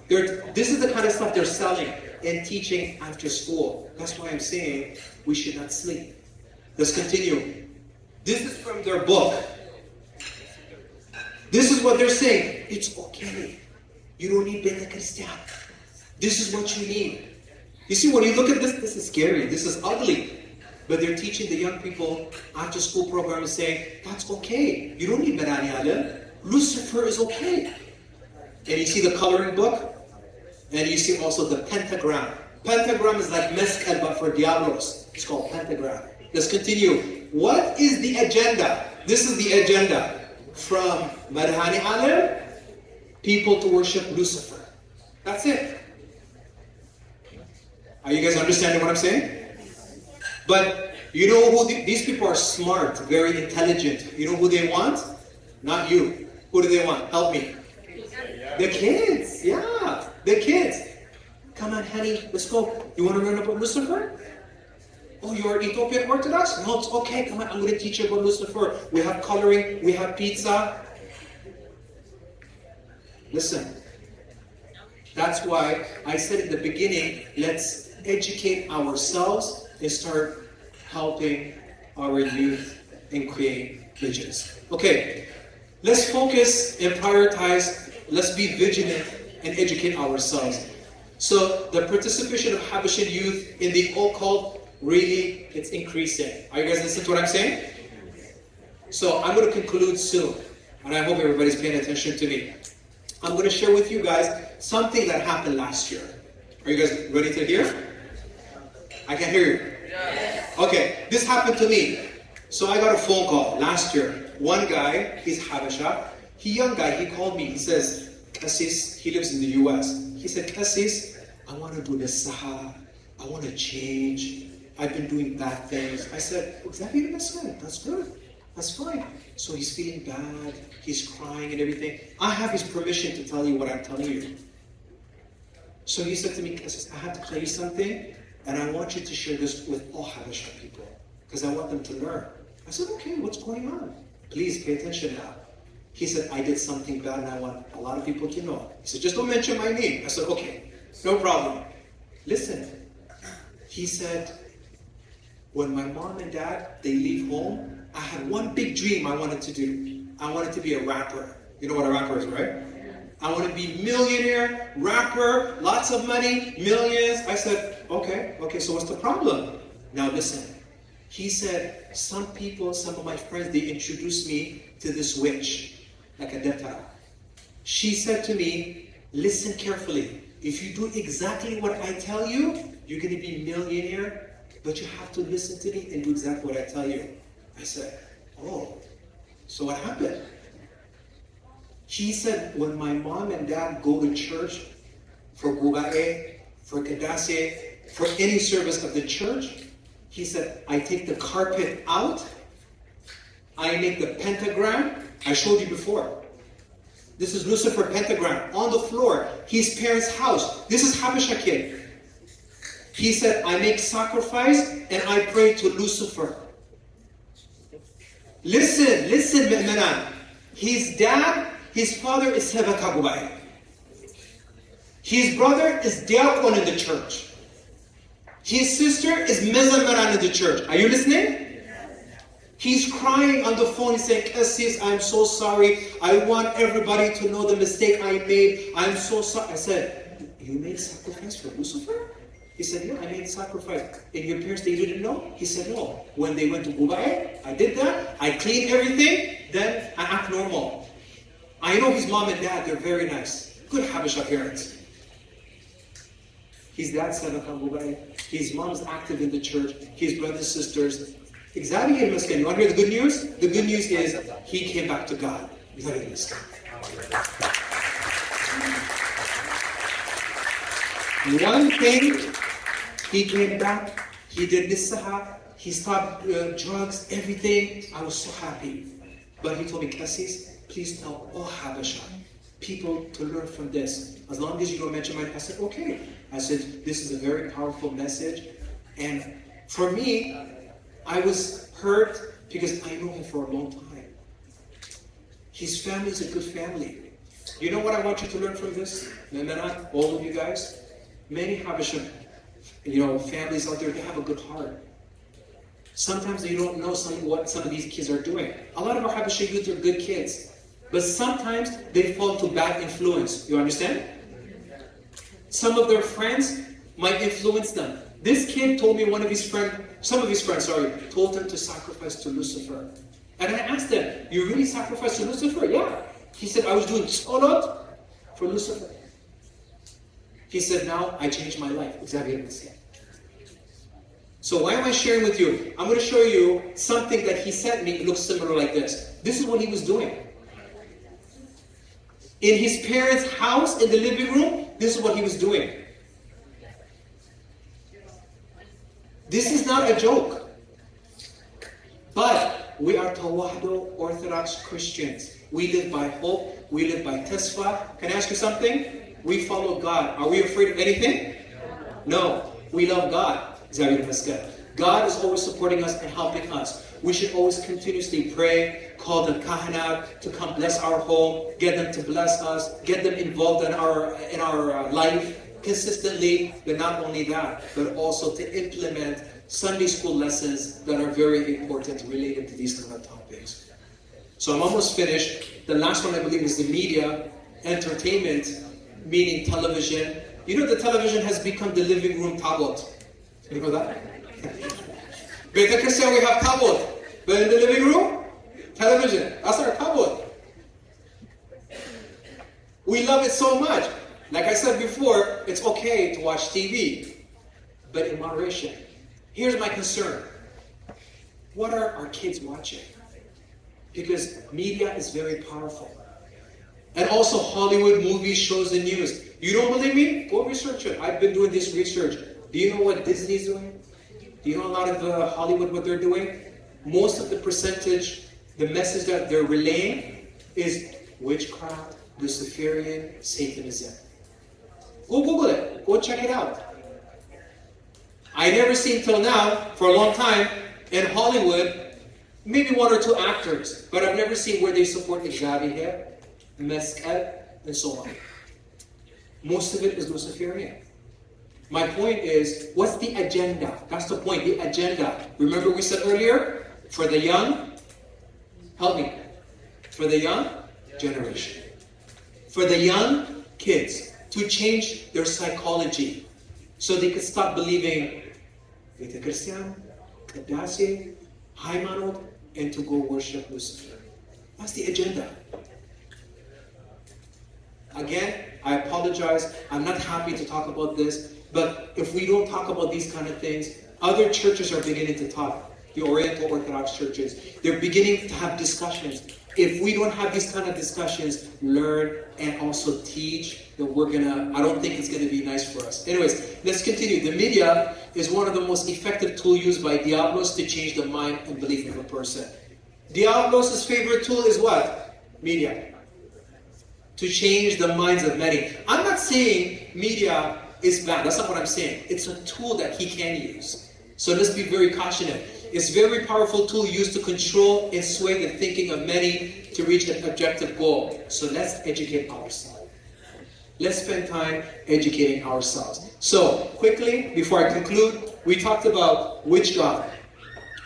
Speaker 3: This is the kind of stuff they're selling and teaching after school. That's why I'm saying we should not sleep. Let's continue. This is from their book. This is what they're saying. It's okay. You don't need Beta Christian. This is what you need. You see, when you look at this, this is scary. This is ugly. But they're teaching the young people after school program is saying, that's okay. You don't need Berhan. Lucifer is okay. And you see the coloring book? And you see also the pentagram. Pentagram is like mezcal, but for Diablos. It's called pentagram. Let's continue. What is the agenda? This is the agenda. From Berhan Alim, people to worship Lucifer. That's it. Are you guys understanding what I'm saying? But You know who these people are smart, very intelligent. You know who they want? Not you. Who do they want? Help me. The kids. Yeah, the kids. Come on, honey, let's go. You want to learn about Lucifer? Oh, you're Ethiopian Orthodox? No, it's okay. Come on, I'm going to teach you about Lucifer. We have coloring. We have pizza. Listen. That's why I said in the beginning, let's educate ourselves and start helping our youth and create bridges. Okay, let's focus and prioritize. Let's be vigilant and educate ourselves. So the participation of Habeshan youth in the occult, really, it's increasing. Are you guys listening to what I'm saying? So I'm going to conclude soon, and I hope everybody's paying attention to me. I'm going to share with you guys something that happened last year. Are you guys ready to hear? I can hear you. Yes. Okay, this happened to me. So I got a phone call last year. One guy, he's Habesha. Young guy, he called me. He says, Bexis, he lives in the US. He said, Bexis, I want to do the Saha. I want to change. I've been doing bad things. I said, Xavier, that's good. That's fine. So he's feeling bad. He's crying and everything. I have his permission to tell you what I'm telling you. So he said to me, I have to tell you something, and I want you to share this with all Habesha people, because I want them to learn. I said, okay, what's going on? Please pay attention now. He said, I did something bad, and I want a lot of people to know. He said, just don't mention my name. I said, okay, no problem. Listen, he said, when my mom and dad, they leave home, I had one big dream I wanted to do. I wanted to be a rapper. You know what a rapper is, right? I want to be millionaire, rapper, lots of money, millions. I said, okay, so what's the problem? Now listen. He said, some people, some of my friends, they introduced me to this witch, like a Detara. She said to me, listen carefully. If you do exactly what I tell you, you're going to be millionaire, but you have to listen to me and do exactly what I tell you. I said, oh, so what happened? He said, when my mom and dad go to church for Gubae, for Kadase, for any service of the church, he said, I take the carpet out, I make the pentagram. I showed you before. This is Lucifer pentagram on the floor, his parents' house. This is Habesha kid. He said, I make sacrifice and I pray to Lucifer. Listen, Me'menan. His dad, his father is Sebeka Gubai. His brother is Diakon in the church. His sister is Mezamaran in the church. Are you listening? He's crying on the phone. He's saying, Bexis, I'm so sorry. I want everybody to know the mistake I made. I'm so sorry. I said, you made sacrifice for Lucifer? He said, yeah, I made sacrifice. And your parents, they didn't know? He said, no. When they went to Gubae, I did that. I cleaned everything. Then I act normal. I know his mom and dad, they're very nice. Good Habesha parents. His dad said, his mom's active in the church. His brothers, sisters. Xavier, you want to hear the good news? The good news is he came back to God. One thing, he came back, he did Nisaha, he stopped drugs, everything. I was so happy. But he told me, Bexis, please tell all Habesha people to learn from this. As long as you don't mention mine. I said, okay. I said, this is a very powerful message. And for me, I was hurt because I know him for a long time. His family is a good family. You know what I want you to learn from this? All of you guys? Many Habesha, families out there, they have a good heart. Sometimes you don't know what some of these kids are doing. A lot of our Habesha youth are good kids. But sometimes they fall to bad influence. You understand? Some of their friends might influence them. This kid told me some of his friends, told him to sacrifice to Lucifer. And I asked them, you really sacrificed to Lucifer? Yeah. He said, I was doing salat for Lucifer. He said, now I changed my life. So why am I sharing with you? I'm going to show you something that he sent me. It looks similar like this. This is what he was doing. In his parents' house, in the living room, this is what he was doing. This is not a joke. But we are Tawahdo Orthodox Christians. We live by hope. We live by tesfa. Can I ask you something? We follow God. Are we afraid of anything? No. We love God. God is always supporting us and helping us. We should always continuously pray, call the kahanat to come bless our home, get them to bless us, get them involved in our life consistently. But not only that, but also to implement Sunday school lessons that are very important related to these kind of topics. So I'm almost finished. The last one I believe is the media, entertainment, meaning television. You know the television has become the living room tabot. You know that? Beta Christian, we have tabot. But in the living room, television. That's our tabot. We love it so much. Like I said before, it's okay to watch TV, but in moderation. Here's my concern. What are our kids watching? Because media is very powerful. And also Hollywood movies, shows, and news. You don't believe me? Go research it. I've been doing this research. Do you know what Disney's doing? Do you know a lot of Hollywood, what they're doing? Most of the percentage, the message that they're relaying is witchcraft, Luciferian, Satanism. Go Google it. Go check it out. I never seen till now, for a long time, in Hollywood, maybe one or two actors, but I've never seen where they support Xavier, Mescal, and so on. Most of it is Luciferian. My point is, what's the agenda? That's the point, the agenda. Remember we said earlier, for the young, help me, for the young generation. For the young kids, to change their psychology, so they could stop believing Christian, Kadase, ሄርሞን, and to go worship Lucifer. That's the agenda. Again, I apologize. I'm not happy to talk about this, but if we don't talk about these kind of things, other churches are beginning to talk. The Oriental Orthodox churches, they're beginning to have discussions. If we don't have these kind of discussions, learn and also teach, then I don't think it's gonna be nice for us. Anyways, let's continue. The media is one of the most effective tools used by Diablos to change the mind and belief of a person. Diablos' favorite tool is what? Media. To change the minds of many. I'm not saying media is bad. That's not what I'm saying. It's a tool that he can use. So let's be very cautious. It's a very powerful tool used to control and sway the thinking of many to reach an objective goal. So let's educate ourselves. Let's spend time educating ourselves. So quickly, before I conclude, we talked about witch god.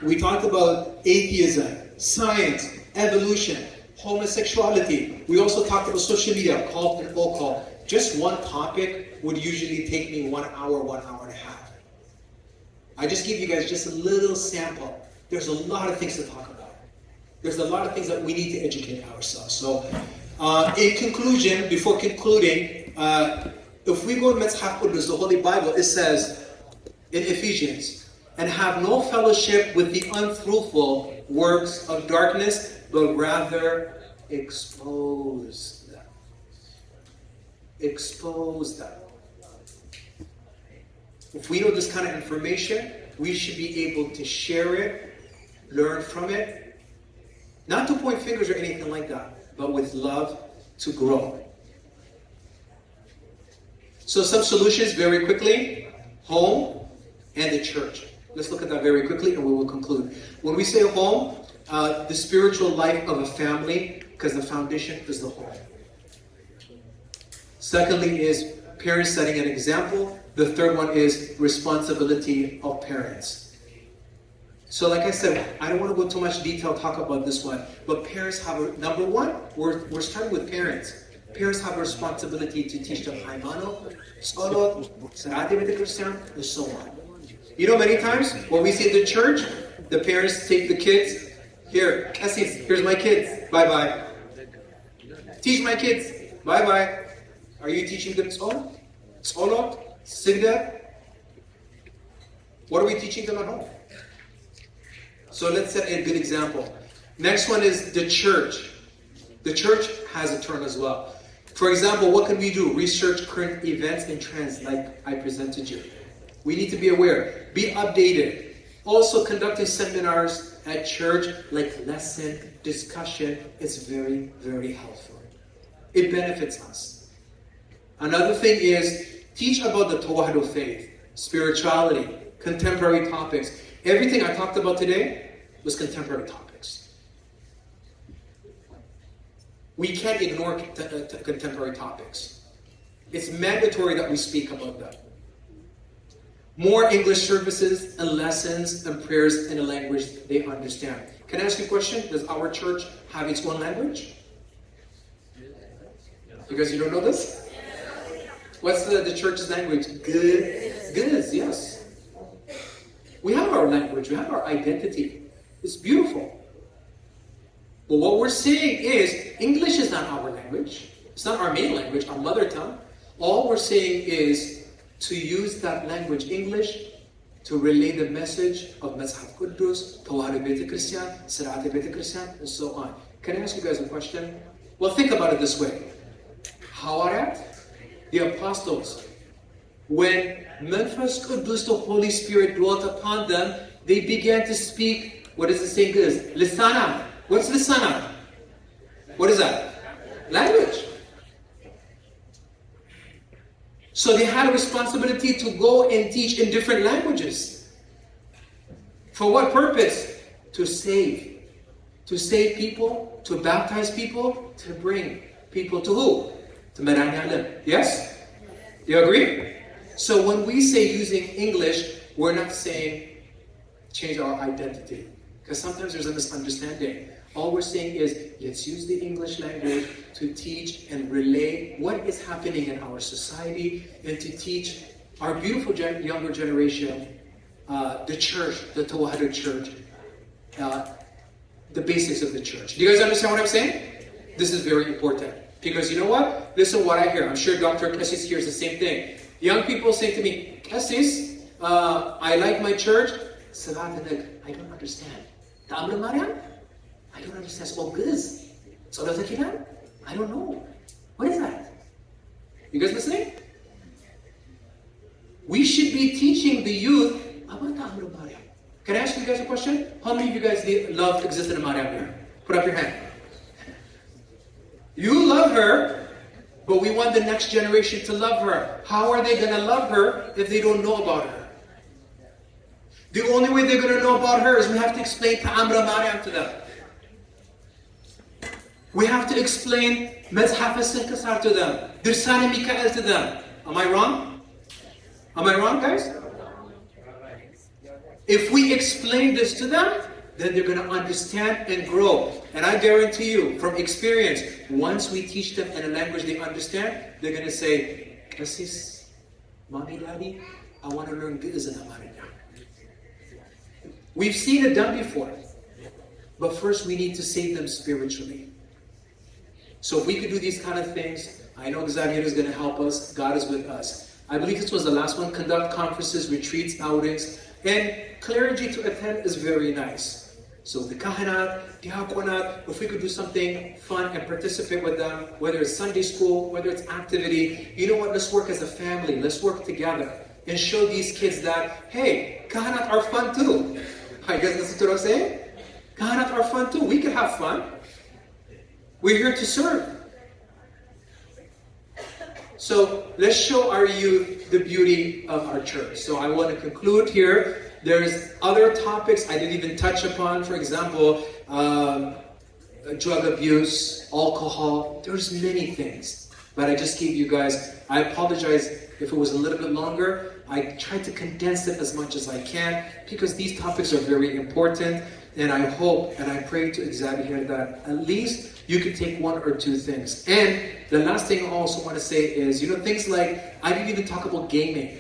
Speaker 3: We talked about atheism, science, evolution, homosexuality. We also talked about social media, cult and occult. Just one topic would usually take me 1 hour, 1 hour and a half. I just give you guys just a little sample. There's a lot of things to talk about. There's a lot of things that we need to educate ourselves. So, in conclusion, before concluding, if we go to Metzhaf Qudus, the Holy Bible, it says in Ephesians, and have no fellowship with the unfruitful works of darkness, but rather expose them. Expose them. If we know this kind of information, we should be able to share it, learn from it, not to point fingers or anything like that, but with love to grow. So some solutions very quickly, home and the church. Let's look at that very quickly and we will conclude. When we say home, the spiritual life of a family, because the foundation is the home. Secondly is parents setting an example. The third one is responsibility of parents. So like I said, I don't want to go too much detail, talk about this one, but parents have number one, we're starting with parents. Parents have a responsibility to teach them Haimano, Skolot, Sarate Bete Christian, and so on. You know, many times when we see the church, the parents take the kids, here, Bekasi's, here's my kids, bye-bye. Teach my kids, bye-bye. Are you teaching them Tzolot, Sigda? What are we teaching them at home? So let's set a good example. Next one is the church. The church has a turn as well. For example, what can we do? Research current events and trends like I presented you. We need to be aware. Be updated. Also conducting seminars at church, like lesson, discussion, is very, very helpful. It benefits us. Another thing is, teach about the Tawahdo faith, spirituality, contemporary topics. Everything I talked about today was contemporary topics. We can't ignore contemporary topics. It's mandatory that we speak about them. More English services and lessons and prayers in a language they understand. Can I ask you a question? Does our church have its own language? You don't know this? What's the church's language? Good, yes. We have our language, we have our identity. It's beautiful. But what we're saying is, English is not our language. It's not our main language, our mother tongue. All we're saying is to use that language, English, to relay the message of Mazhab Quddus, Tawahid Beit Christian, Sira'at Beit Christian, and so on. Can I ask you guys a question? Well, think about it this way. Hawarat, the apostles, when Manfas Quddus, the Holy Spirit, dwelt upon them, they began to speak, what does it say is? Lisana. What's Lisana? What is that? Language. So they had a responsibility to go and teach in different languages. For what purpose? To save. To save people, to baptize people, to bring people to who? To Berhan. Yes? Do you agree? So when we say using English, we're not saying change our identity. Because sometimes there's a misunderstanding. All we're saying is, let's use the English language to teach and relay what is happening in our society and to teach our beautiful younger generation, the church, the Tawahid church, the basics of the church. Do you guys understand what I'm saying? This is very important. Because you know what? Listen to what I hear. I'm sure Dr. Berhan hears the same thing. Young people say to me, Berhan, I like my church. I don't understand. I don't understand. It's all good. I don't know. What is that? You guys listening? We should be teaching the youth about Ta'amul Maryam. Can I ask you guys a question? How many of you guys love existing Maryam here? Put up your hand. You love her, but we want the next generation to love her. How are they going to love her if they don't know about her? The only way they're going to know about her is we have to explain Ta'amul Maryam to them. We have to explain Mazhab al-Sinkasar to them, Dirsan al-Mikael to them. Am I wrong? Am I wrong, guys? If we explain this to them, then they're going to understand and grow. And I guarantee you, from experience, once we teach them in a language they understand, they're going to say, Berhan, Mommy, Daddy, I want to learn Ge'ez and Amariya. We've seen it done before. But first we need to save them spiritually. So if we could do these kind of things, I know Xavier is going to help us. God is with us. I believe this was the last one. Conduct conferences, retreats, outings. And clergy to attend is very nice. So the kahanat, diakonat, if we could do something fun and participate with them, whether it's Sunday school, whether it's activity, you know what, let's work as a family. Let's work together and show these kids that, hey, kahanat are fun too. You guys listen to what I'm saying? Kahanat are fun too. We can have fun. We're here to serve. So let's show our youth the beauty of our church. So I want to conclude here. There's other topics I didn't even touch upon. For example, drug abuse, alcohol. There's many things. But I just gave you guys, I apologize if it was a little bit longer. I tried to condense it as much as I can because these topics are very important. And I hope and I pray to Xavier that at least you can take one or two things. And the last thing I also want to say is, things like, I didn't even talk about gaming.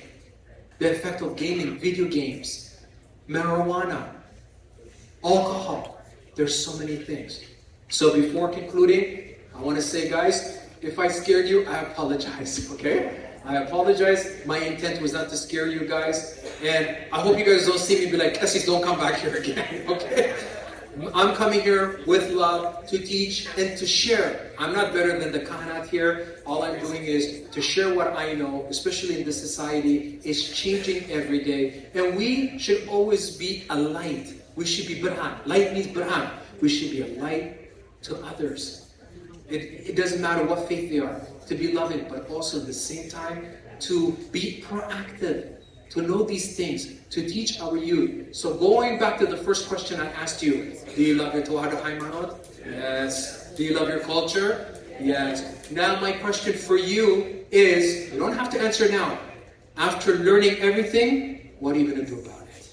Speaker 3: The effect of gaming, video games, marijuana, alcohol. There's so many things. So before concluding, I want to say, guys, if I scared you, I apologize, okay? I apologize. My intent was not to scare you guys. And I hope you guys don't see me be like, Berhan, don't come back here again, okay? I'm coming here with love to teach and to share. I'm not better than the kahanat here. All I'm doing is to share what I know, especially in this society. It's changing every day. And we should always be a light. We should be Berhan. Light means Berhan. We should be a light to others. It doesn't matter what faith they are. To be loving, but also at the same time, to be proactive. To know these things, to teach our youth. So going back to the first question I asked you, do you love your Tawhid Haymanot? Yes. Do you love your culture? Yes. Now my question for you is, you don't have to answer now. After learning everything, what are you going to do about it?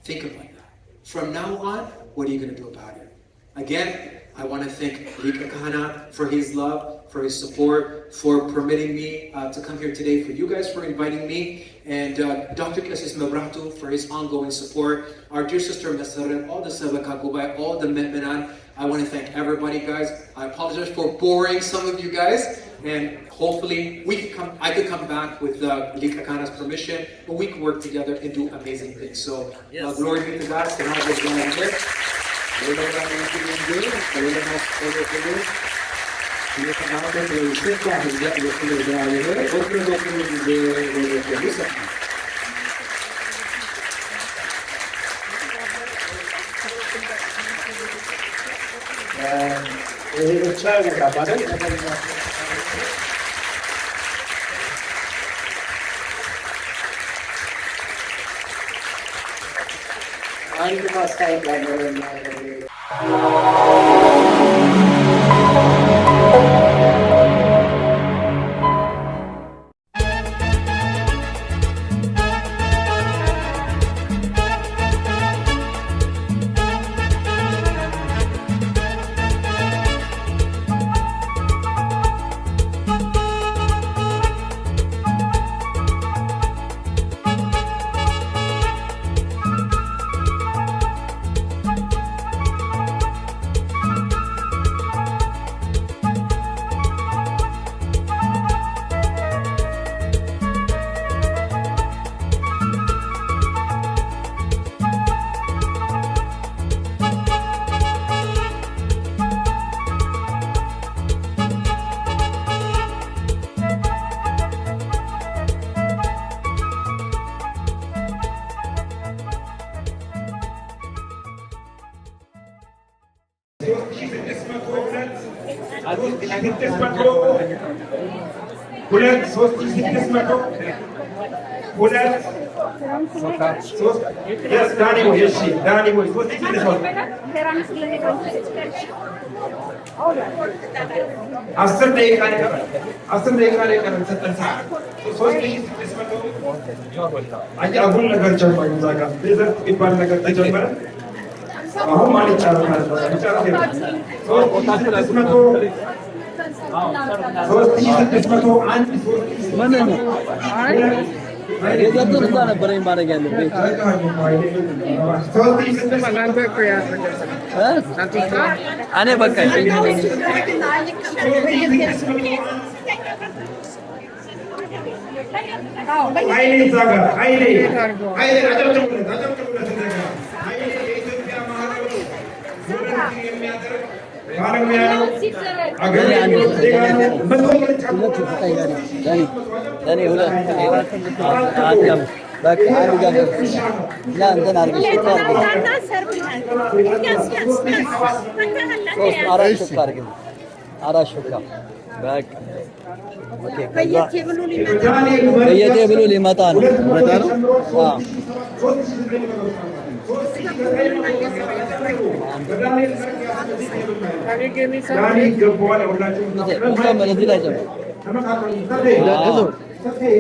Speaker 3: Think about that. From now on, what are you going to do about it? Again, I want to thank Lika Kahana for his love, for his support, for permitting me to come here today, for you guys for inviting me, and Dr. Bexis Mebrahtu for his ongoing support, our dear sister Mesaran, all the Sabaka Gubai, all the Metmenan. I want to thank everybody, guys. I apologize for boring some of you guys, and hopefully I could come back with Lika Kahana's permission, but we can work together and do amazing things. So glory be to God.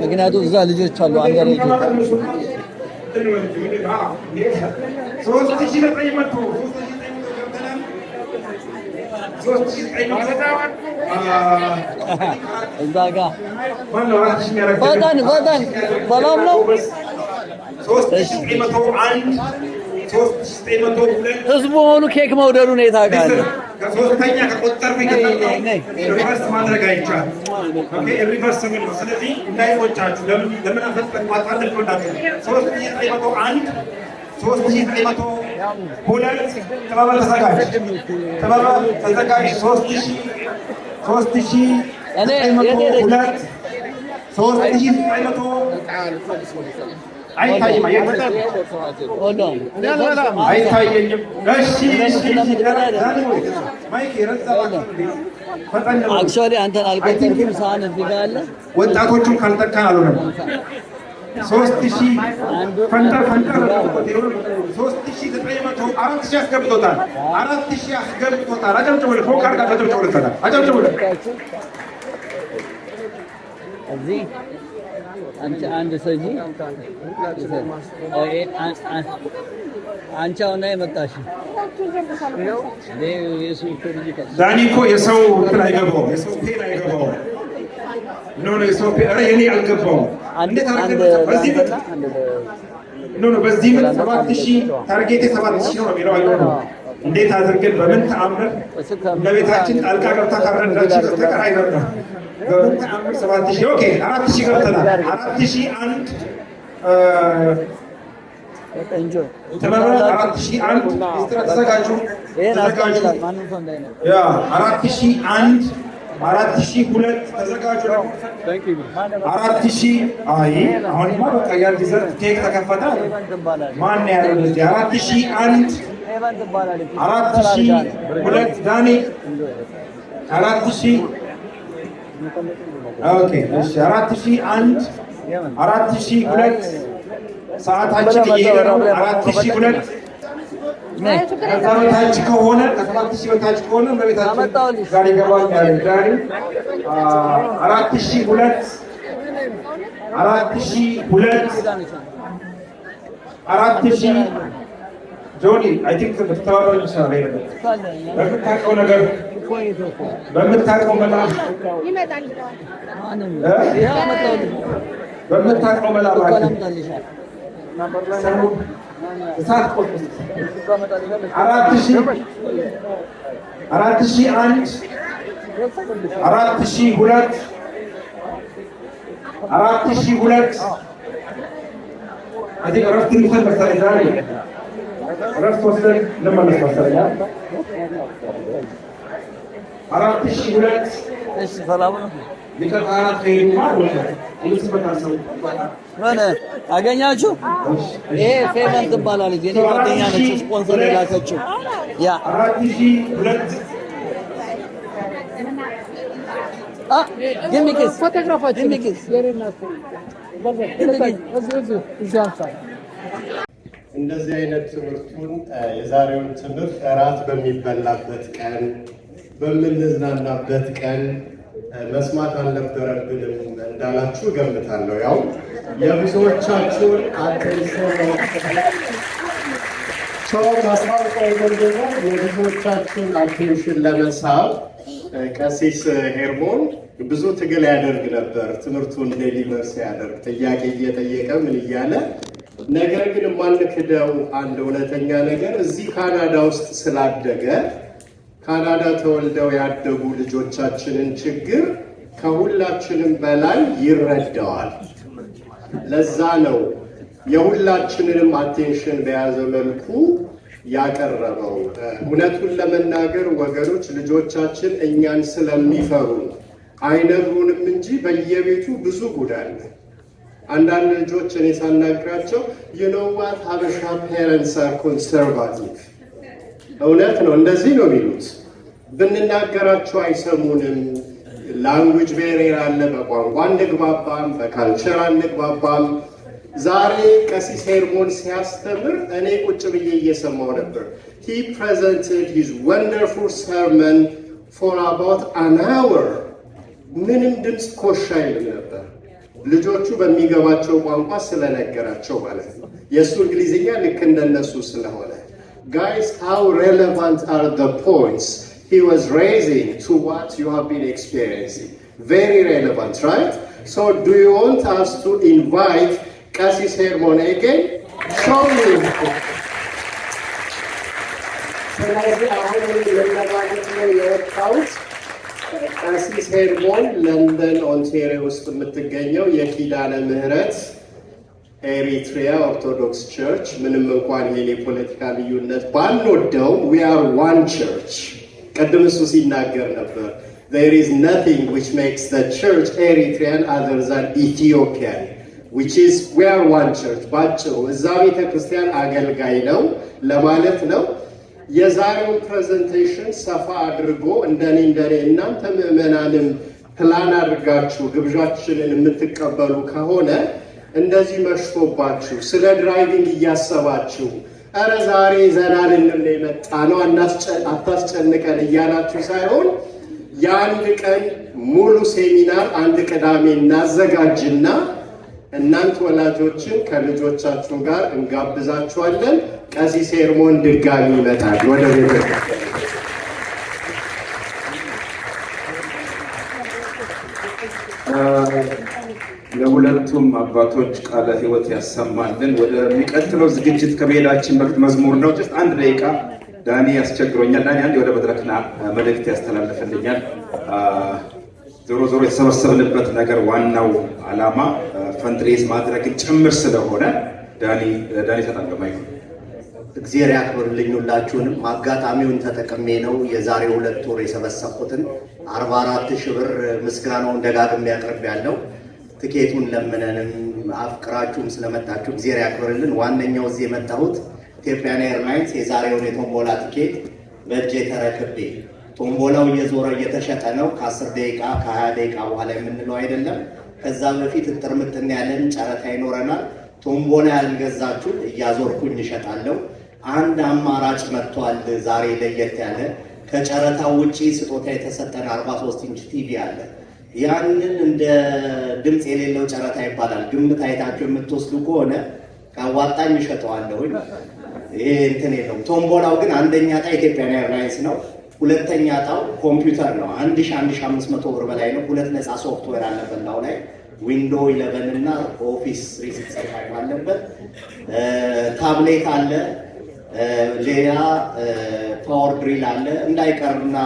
Speaker 4: ምክንያቱም እዛ ልጆች አሉ አንገር እዛ ጋር ፈጣን ሰላም ነው። ህዝቡ ሆኑ ኬክ መውደዱ ነው የታውቃለህ።
Speaker 5: ከሶስተኛ ከቆጠርኩ ሪቨርስ ማድረግ አይቻልም። ኦኬ ሪቨርስ ነው። ስለዚህ እንዳይቆጫችሁ ለምን አፈጠን ማጣለፍ ነው። 3901 3900 ሁለት ጥበበ ተዘጋጅ ጥበበ ተዘጋጅ 3900 አይታይም አይታየኝም። እሺ ማይክ ይረዛል።
Speaker 4: አክቹአሊ አንተን አልቆጠርኩም። ሳህን እዚህ ጋር አለ።
Speaker 5: ወጣቶቹን ካልጠካን አልሆነም። 3000 ፈንጠር 3900 4000 አስገብቶታል። 4000 አስገብቶታል። አጨብጭቡለት። ፎቅ አድርጋችሁ አጨብጭቡለት። አጨብጭቡለት።
Speaker 4: እዚህ አንድ ሰጂ አንቺ አሁን የመጣሽ
Speaker 5: ዳኒ እኮ የሰው እንትን አይገባውም። የሰው ፔን አይገባውም። ኖ የሰው ፔን የኔ አልገባውም። እንዴት አድርገህ በዚህ ምን 7000 ታርጌቴ 7000 ነው የሚለው አይሆንም። እንዴት አድርገን በምን ተአምር ለቤታችን ጣልቃ ገብታ ካረዳችን በስተቀር አይበርም። በምን ተአምር 7000 ኦኬ 4000 ገብተናል። 4001 ጥበበ 4001 ተዘጋጁ ተዘጋጁ። ያ 4001 4002 ተዘጋጁ። 4000 አይ አሁንማ በቃ ያ ዲዘርት ኬክ ተከፈተ። ማን ያለው እንደዚህ 4001 4002 ዳኒ 4000 ኦኬ እሺ 4001 4002 ሰዓታችን እየሄደ ነው። 4002 ከዛ በታች ከሆነ ከ7000 በታች ከሆነ በቤታችን ጋር ይገባል ያለ ዳኒ 4002 4000 ጆኒ አይ ቲንክ ተተባበሩ ይችላል። በምታውቀው ነገር በምታውቀው መላ በምታውቀው መላ እሳት ቆጥ 4000 4001 4002 4002 አዲ ረፍት እንትን መሰለኝ ዛሬ ረፍት ወስደን እንመለስ መሰለኝ 4002
Speaker 4: እሺ ሰላም ነው።
Speaker 5: ሊቀጣራት ከሄዱማ
Speaker 4: ምን አገኛችሁ? ይሄ ፌመንት ትባላለች። የኔ ጓደኛ ነች ስፖንሰር የላከችው። ያ
Speaker 5: 4002
Speaker 4: ጊሚክስ ፎቶግራፋችን ጊሚክስ
Speaker 6: እንደዚህ አይነት ትምህርቱን የዛሬውን ትምህርት እራት በሚበላበት ቀን በምንዝናናበት ቀን መስማት አልነበረብንም እንዳላችሁ ገምታለሁ። ያው የብዙዎቻችሁን አቴንሽን የብዙዎቻችሁን አቴንሽን ለመሳብ ቀሲስ ሄርሞን ብዙ ትግል ያደርግ ነበር። ትምህርቱን ዴሊቨር ሲያደርግ ጥያቄ እየጠየቀ ምን እያለ ነገር ግን የማንክደው አንድ እውነተኛ ነገር እዚህ ካናዳ ውስጥ ስላደገ ካናዳ ተወልደው ያደጉ ልጆቻችንን ችግር ከሁላችንም በላይ ይረዳዋል። ለዛ ነው የሁላችንንም አቴንሽን በያዘ መልኩ ያቀረበው። እውነቱን ለመናገር ወገኖች ልጆቻችን እኛን ስለሚፈሩ አይነግሩንም እንጂ በየቤቱ ብዙ ጉዳይ ነው። አንዳንድ ልጆች እኔ ሳናግራቸው የኖዋት ሀበሻ ፔረንትስ አር ኮንሰርቫቲቭ እውነት ነው፣ እንደዚህ ነው የሚሉት። ብንናገራቸው አይሰሙንም። ላንጉጅ ቤሪየር አለ። በቋንቋ አንግባባም፣ በካልቸር አንግባባም። ዛሬ ቀሲስ ሄርሞን ሲያስተምር እኔ ቁጭ ብዬ እየሰማው ነበር። he presented his wonderful sermon for about an hour። ምንም ድምፅ ኮሽ አይልም ነበር። ልጆቹ በሚገባቸው ቋንቋ ስለነገራቸው ማለት ነው። የእሱ እንግሊዝኛ ልክ እንደነሱ ስለሆነ guys, how relevant are the points he was raising to what you have been experiencing? Very relevant, right? So do you want us to invite Qassis Hermon again? Show me. ቀሲስ ሄርሞን ለንደን ኦንታሪዮ ውስጥ የምትገኘው የኪዳነ ምህረት ኤሪትሪያ ኦርቶዶክስ ቸርች ምንም እንኳን ይሄን የፖለቲካ ልዩነት ባንወደው we are one church ቀደም እሱ ሲናገር ነበር there is nothing which makes the church Eritrean other than Ethiopian which is we are one church ባጭሩ እዛ ቤተ ክርስቲያን አገልጋይ ነው ለማለት ነው የዛሬው ፕሬዘንቴሽን ሰፋ አድርጎ እንደኔ እናንተ ምዕመናንም ፕላን አድርጋችሁ ግብዣችንን የምትቀበሉ ከሆነ እንደዚህ መሽቶባችሁ ስለ ድራይቪንግ እያሰባችሁ አረ ዛሬ ዘናልን ለመጣ ነው አታስጨንቀን እያላችሁ ሳይሆን የአንድ ቀን ሙሉ ሴሚናር አንድ ቅዳሜ እናዘጋጅና እናንተ ወላጆችን ከልጆቻችሁ ጋር እንጋብዛችኋለን ቀሲስ ሄርሞን ድጋሚ ይመጣል ወደ ቤተ
Speaker 7: ለሁለቱም አባቶች ቃለ ሕይወት ያሰማልን ወደ ሚቀጥለው ዝግጅት ከመሄዳችን በፊት መዝሙር ነው just አንድ ደቂቃ ዳኒ ያስቸግሮኛል ዳኒ አንዴ ወደ መድረክና መልእክት ያስተላልፈልኛል ዞሮ የተሰበሰብንበት ነገር ዋናው ዓላማ ፈንድሬዝ ማድረግ ጭምር ስለሆነ ዳኒ ተጠቅመኝ
Speaker 8: እግዚአብሔር ያክብርልኝ ሁላችሁንም አጋጣሚውን ተጠቅሜ ነው የዛሬ 2 ወር የሰበሰብኩትን 44000 ብር ምስጋናውን ደጋግሜ ያቀርባለሁ ትኬቱን ለምነንም አፍቅራችሁም ስለመጣችሁ እግዚአብሔር ያክብርልን ዋነኛው እዚህ የመጣሁት ኢትዮጵያን ኤርላይንስ የዛሬውን የቶምቦላ ትኬት በእጄ ተረክቤ ቶምቦላው እየዞረ እየተሸጠ ነው ከ10 ደቂቃ ከ20 ደቂቃ በኋላ የምንለው አይደለም ከዛ በፊት ጥርምጥና ያለን ጨረታ ይኖረናል ቶምቦላ ያልገዛችሁ እያዞርኩኝ እሸጣለሁ አንድ አማራጭ መጥቷል ዛሬ ለየት ያለ ከጨረታው ውጪ ስጦታ የተሰጠን 43 ኢንች ቲቪ አለ ያንን እንደ ድምጽ የሌለው ጨረታ ይባላል ግምት አይታችሁ የምትወስዱ ከሆነ ካዋጣኝ እሸጠዋለሁ ይሄ እንትን የለውም ቶምቦላው ግን አንደኛ ዕጣ ኢትዮጵያን ኤርላይንስ ነው ሁለተኛ ዕጣው ኮምፒውተር ነው 1500 ብር በላይ ነው ሁለት ነፃ ሶፍትዌር አለበት ነው ላይ ዊንዶው 11 እና ኦፊስ 365 አለበት ታብሌት አለ ሌላ ፓወር ድሪል አለ እንዳይቀርና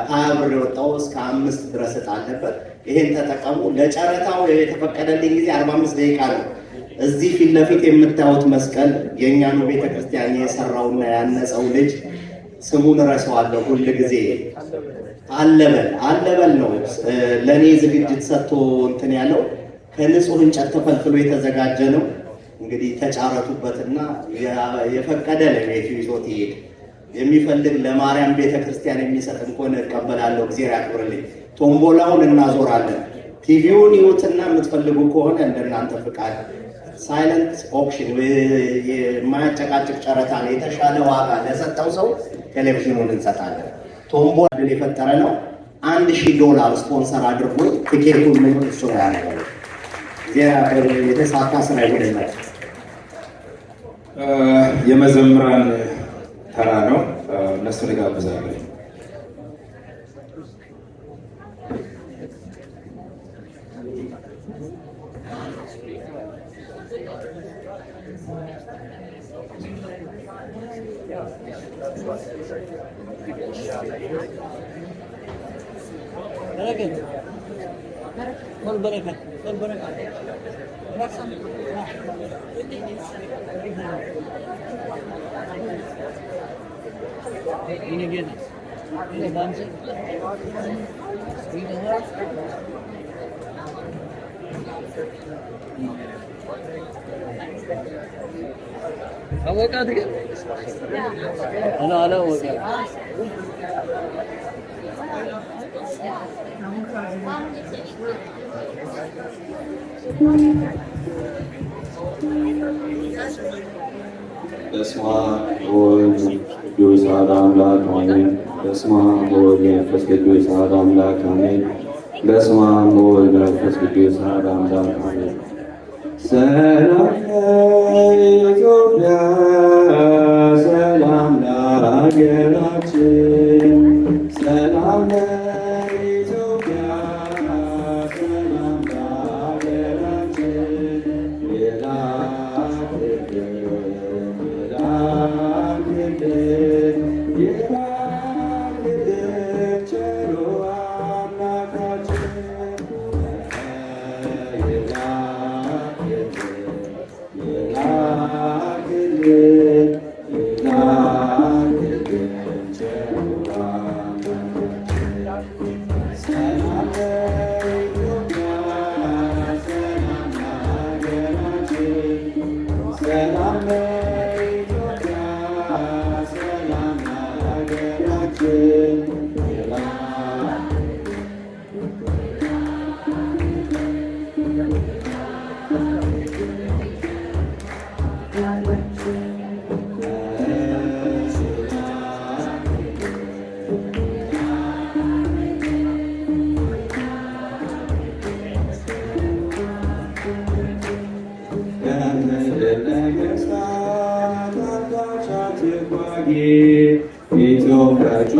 Speaker 8: 20 ብር የወጣው እስከ 5 ድረስ አለበት ይሄን ተጠቀሙ ለጨረታው የተፈቀደልኝ ጊዜ 45 ደቂቃ ነው እዚህ ፊት ለፊት የምታዩት መስቀል የኛኑ ቤተክርስቲያን የሰራውና ያነጸው ልጅ ስሙን ረሳዋለሁ ሁሉ ጊዜ አለበል ነው ለኔ ዝግጅት ሰጥቶ እንትን ያለው ከንጹህ እንጨት ተፈልፍሎ የተዘጋጀ ነው እንግዲህ ተጫረቱበትና የፈቀደ ለቤቱ ይዞት ይሄድ የሚፈልግ ለማርያም ቤተክርስቲያን የሚሰጥ እንኳን እቀበላለሁ እግዚአብሔር ያክብርልኝ ቶምቦላውን እናዞራለን ቲቪውን ይውትና የምትፈልጉ ከሆነ እንደናንተ ፍቃድ ሳይለንት ኦፕሽን የማያጨቃጭቅ ጨረታ ላይ የተሻለ ዋጋ ለሰጠው ሰው ቴሌቪዥኑን እንሰጣለን ቶምቦላ የፈጠረ ነው $1000 ስፖንሰር አድርጎ ቲኬቱን ምን እሱ ያደርጋል የተሳካ ስራ ይሆናል
Speaker 7: የመዘምራን ተራ ነው እነሱን ጋብዛለሁ
Speaker 4: አወቃት ግን አላወቃት
Speaker 9: በስመ አብ ወወልድ ወመንፈስ ቅዱስ አሐዱ አምላክ አሜን። በስመ አብ ወወልድ ወመንፈስ ቅዱስ አሐዱ አምላክ አሜን። በስመ አብ ወወልድ ወመንፈስ ቅዱስ አሐዱ አምላክ አሜን። ሰላም ለኢትዮጵያ፣ ሰላም ለሀገራችን፣ ሰላም ለኢትዮጵያ፣ ሰላም ለሀገራችን። የላክልን ቸሩ አምላካችን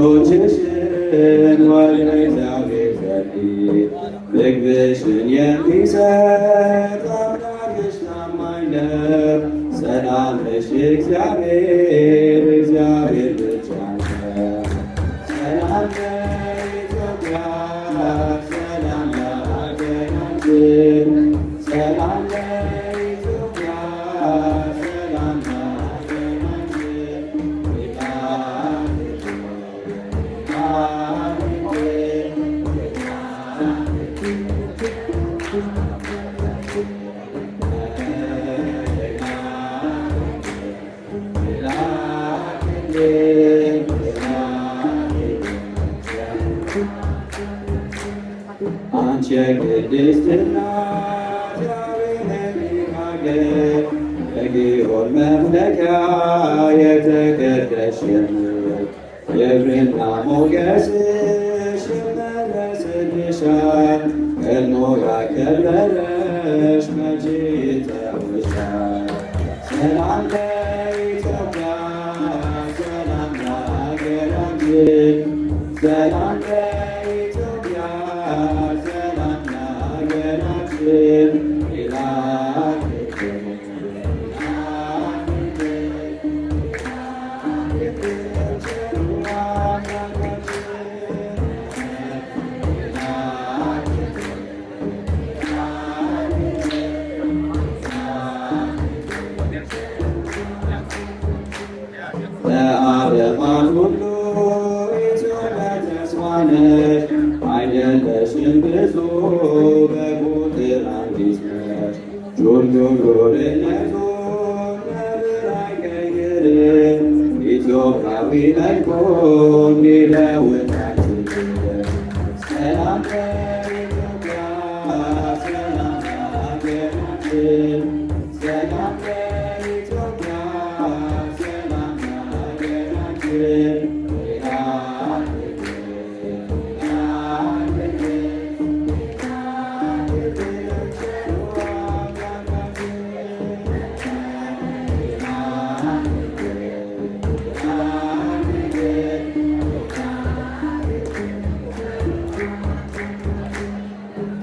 Speaker 9: እጆችሽን ወደ እግዚአብሔር ዘንድ ምግብሽን የሚሰጥ አምላክሽ ታማኝ ነው። ሰላም ነሽ እግዚአብሔር እግዚአብሔር ብቻ ነው። ሰላም ለኢትዮጵያ ሰላም ለሀገራችን ሰላም ለኢትዮጵያ ሰላም አንቺ የቅድስት እናት የአቤሜሌክ ሀገር የግዮን መፍለቂያ የተቀደስሽ ክብርና ሞገስሽ ይመለስልሻል። ቀድሞ ያከበረሽ መቼ ይተውሻል። ሰላም ለኢትዮጵያ ሰላም ለሀገራችን ሰላም ለኢትዮጵያ ሰላም ለሀገራችን ለዓለማት ሁሉ ኢትዮጵያ ተስፋ ነሽ። አይደለሽም ብዙ በቁጥር አንዲት ነሽ። ጆሮርነቱን ነብር አይቀይርም። ኢትዮጵያዊ መልኮ እንዲለውጣችን ሰላም ለኢትዮጵያ ሰላም ለሀገራችን ሰላም ለኢትዮጵያ ሰላም ለሀገራችን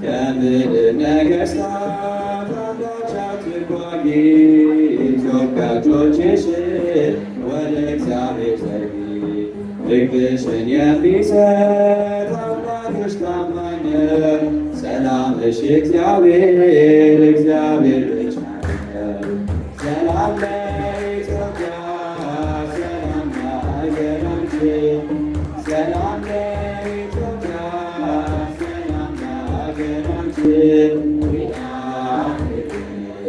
Speaker 9: ከምድር ነገሥታት አንዳች አትጓጊ። ኢትዮጵያ እጆችሽን ወደ እግዚአብሔር ዘርጊ። ልብሽን የሚሰጥ አምላክሽ ታማኝ ነው። ሰላምሽ እግዚአብሔር እግዚአብሔር ብቻ ነው። ሰላም ለኢትዮጵያ ሰላም ለሀገራችን ሰላም ለኢትዮጵያ ሰላም ለሀገራችን ሰላም ለኢትዮጵያ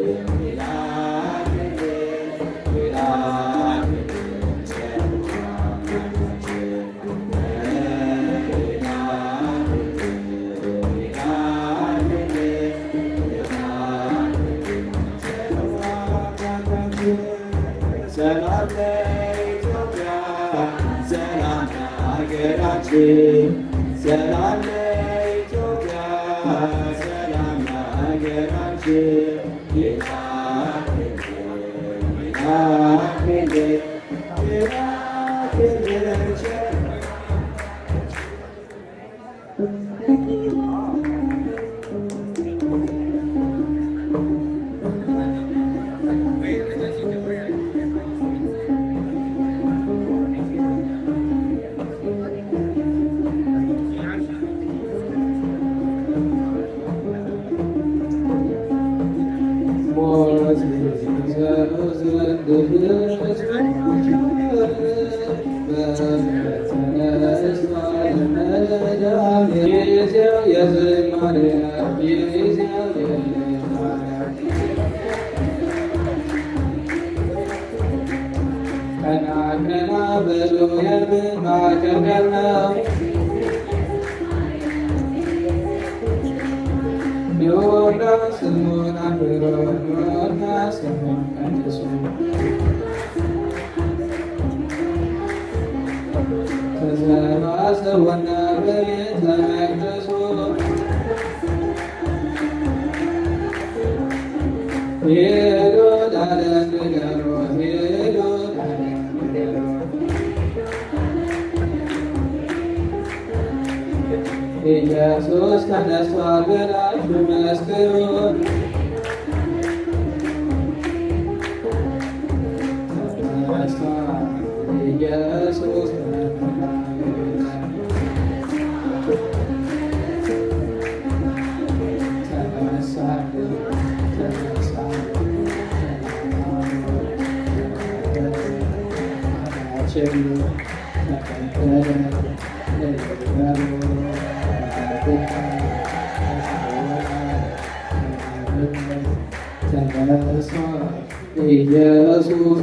Speaker 9: ሰላም ለሀገራችን ሰላም ለኢትዮጵያ ሰላም ለሀገራችን ኢየሱስ ተነስቷል ብላችሁ መስክሩ። ተነስቷል ኢየሱስ ኢየሱስ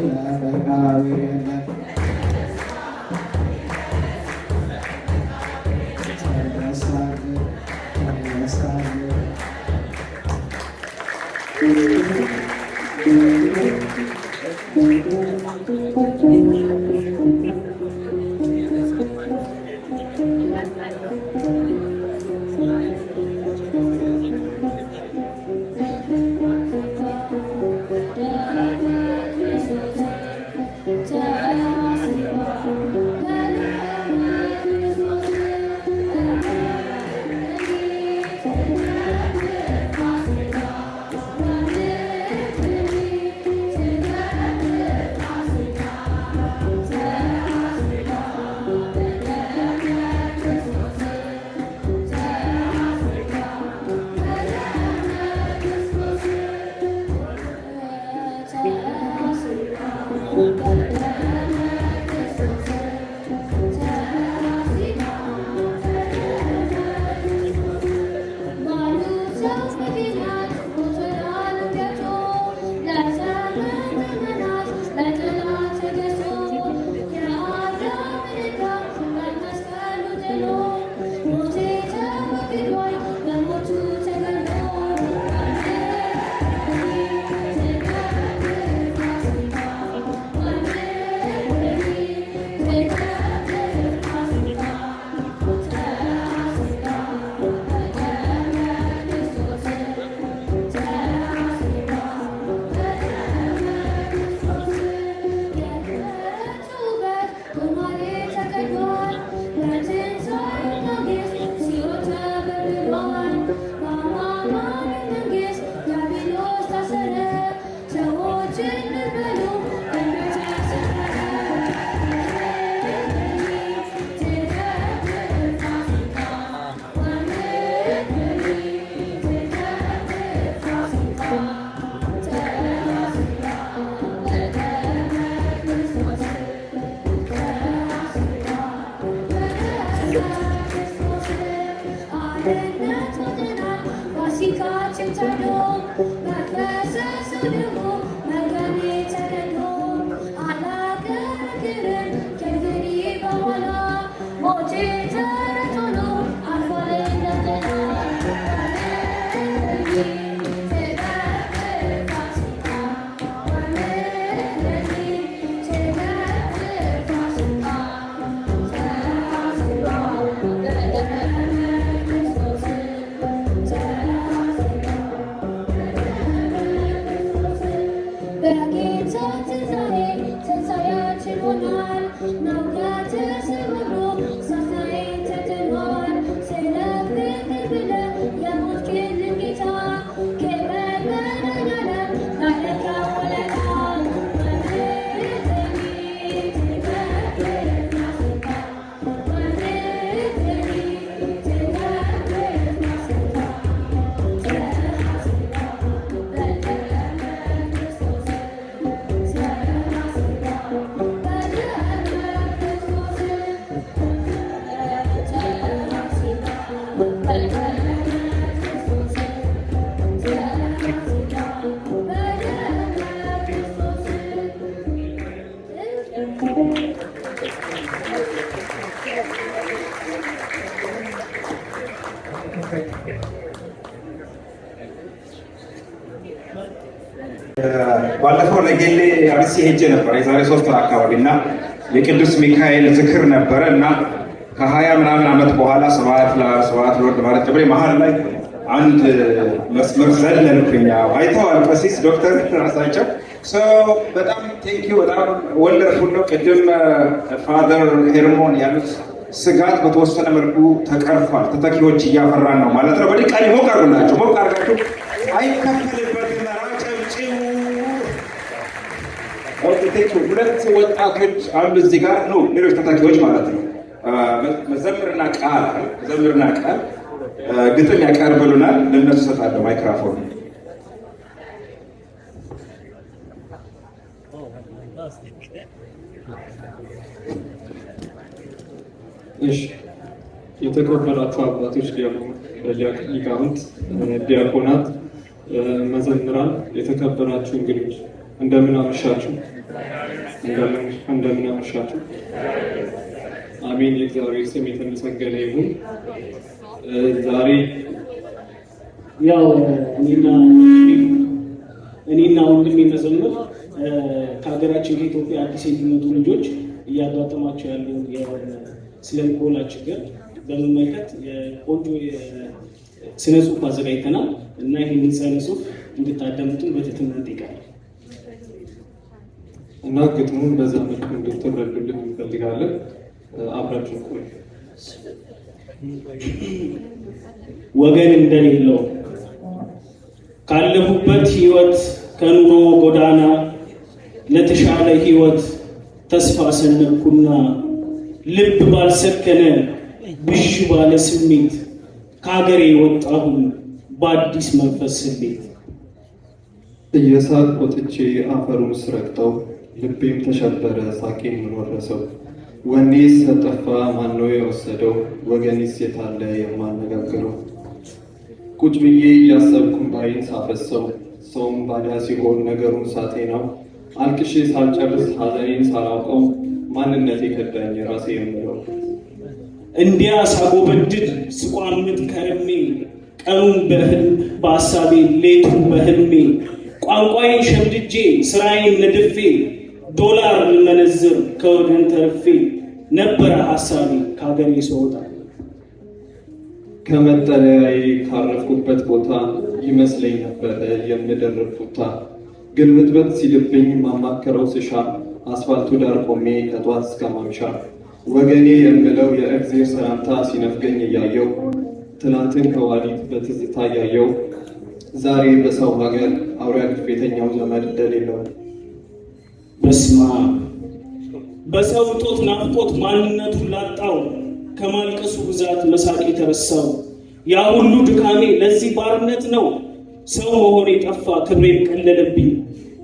Speaker 7: ባለፈው ለጌሌ አርሲ ሄጄ ነበር የዛሬ 3 ወር አካባቢና የቅዱስ ሚካኤል ዝክር ነበረ እና ከ20 ምናምን ዓመት በኋላ ሰባት ለወርድ ማለት ጀምሬ መሀል ላይ አንድ መስመር ዘለልኩኝ። አይተዋል ቀሲስ ዶክተር ራሳቸው በጣም ቴንኪው በጣም ወንደርፉል ነው። ቅድም ፋዘር ሄርሞን ያሉት ስጋት በተወሰነ መልኩ ተቀርፏል። ተተኪዎች እያፈራን ነው ማለት ነው። በድቃሚ ሞቅ አድርጉላቸው። ሞቅ አድርጋችሁ አይከፈልበትም። ራጨብጭቡ። ሁለት ወጣቶች አሉ እዚህ ጋር ነው፣ ሌሎች ተተኪዎች ማለት ነው። መዘምርና ቃል ግጥም ያቀርብሉናል። ለእነሱ ሰጣለሁ ማይክሮፎን።
Speaker 10: እሺ፣ የተከበራችሁ አባቶች፣ ሊቃውንት፣ ዲያቆናት፣ መዘምራን፣ የተከበራችሁ እንግዶች እንደምን አመሻችሁ? እንደምን አመሻችሁ? አሜን። የእግዚአብሔር ስም የተመሰገነ ይሁን። ዛሬ
Speaker 11: ያው እኔና ወንድሜ መዘምር ከሀገራችን ከኢትዮጵያ አዲስ የሚመጡ ልጆች እያጋጠማቸው ያለውን ስነ ልቦና ችግር በመመልከት ቆንጆ ስነ ጽሁፍ አዘጋጅተናል እና ይህንን ስነ ጽሁፍ እንድታዳምጡን በትህትና እንጠይቃለን
Speaker 10: እና ግጥሙን በዛ መልኩ እንድትረዱልን እንፈልጋለን። አብራችሁ ቆዩ።
Speaker 11: ወገን እንደሌለው ካለሁበት ህይወት ከኑሮ ጎዳና ለተሻለ ህይወት ተስፋ ሰነኩና ልብ ባልሰከነ ብዥ ባለ ስሜት ከሀገሬ ወጣሁ በአዲስ መንፈስ ስሜት።
Speaker 10: እየሳቅ ወጥቼ አፈሩን ስረግጠው ልቤም ተሸበረ ሳቄን ወረሰው። ወኔስ ተጠፋ ማነው የወሰደው? ወገኔስ የታለ የማነጋግረው? ቁጭ ብዬ እያሰብኩ ባይን ሳፈሰው ሰውም ባዳ ሲሆን ነገሩን ሳጤናው አልቅሼ ሳልጨርስ ሐዘኔን ሳላውቀው ማንነቴ ከዳኝ ራሴ የምለው።
Speaker 11: እንዲያ ሳጎበድድ ስቋምጥ ከርሜ ቀኑን በሐሳቤ ሌቱን በህልሜ ቋንቋዬን ሸምድጄ ስራዬን ነድፌ ዶላር ልመነዝር ከወገን ተርፌ ነበረ ሐሳቤ ከሀገሬ ስወጣ።
Speaker 10: ከመጠለያዬ ካረፍኩበት ቦታ ይመስለኝ ነበረ የምደርብ ቱታ። ግልብጥብጥ ሲልብኝ ማማከረው ስሻ አስፋልቱ ዳር ቆሜ ከጧት እስከ ማምሻ ወገኔ የምለው የእግዚአብሔር ሰላምታ ሲነፍገኝ እያየው ትናንትን ከዋሊት በትዝታ እያየው ዛሬ በሰው ሀገር አውሪያ ግፌተኛው ዘመድ እንደሌለው።
Speaker 11: በስማ በሰው እጦት ናፍቆት ማንነቱን ላጣው ከማልቀሱ ብዛት መሳቅ የተረሳው ያ ሁሉ ድካሜ ለዚህ ባርነት ነው። ሰው መሆኔ ጠፋ ክብሬም ቀለለብኝ።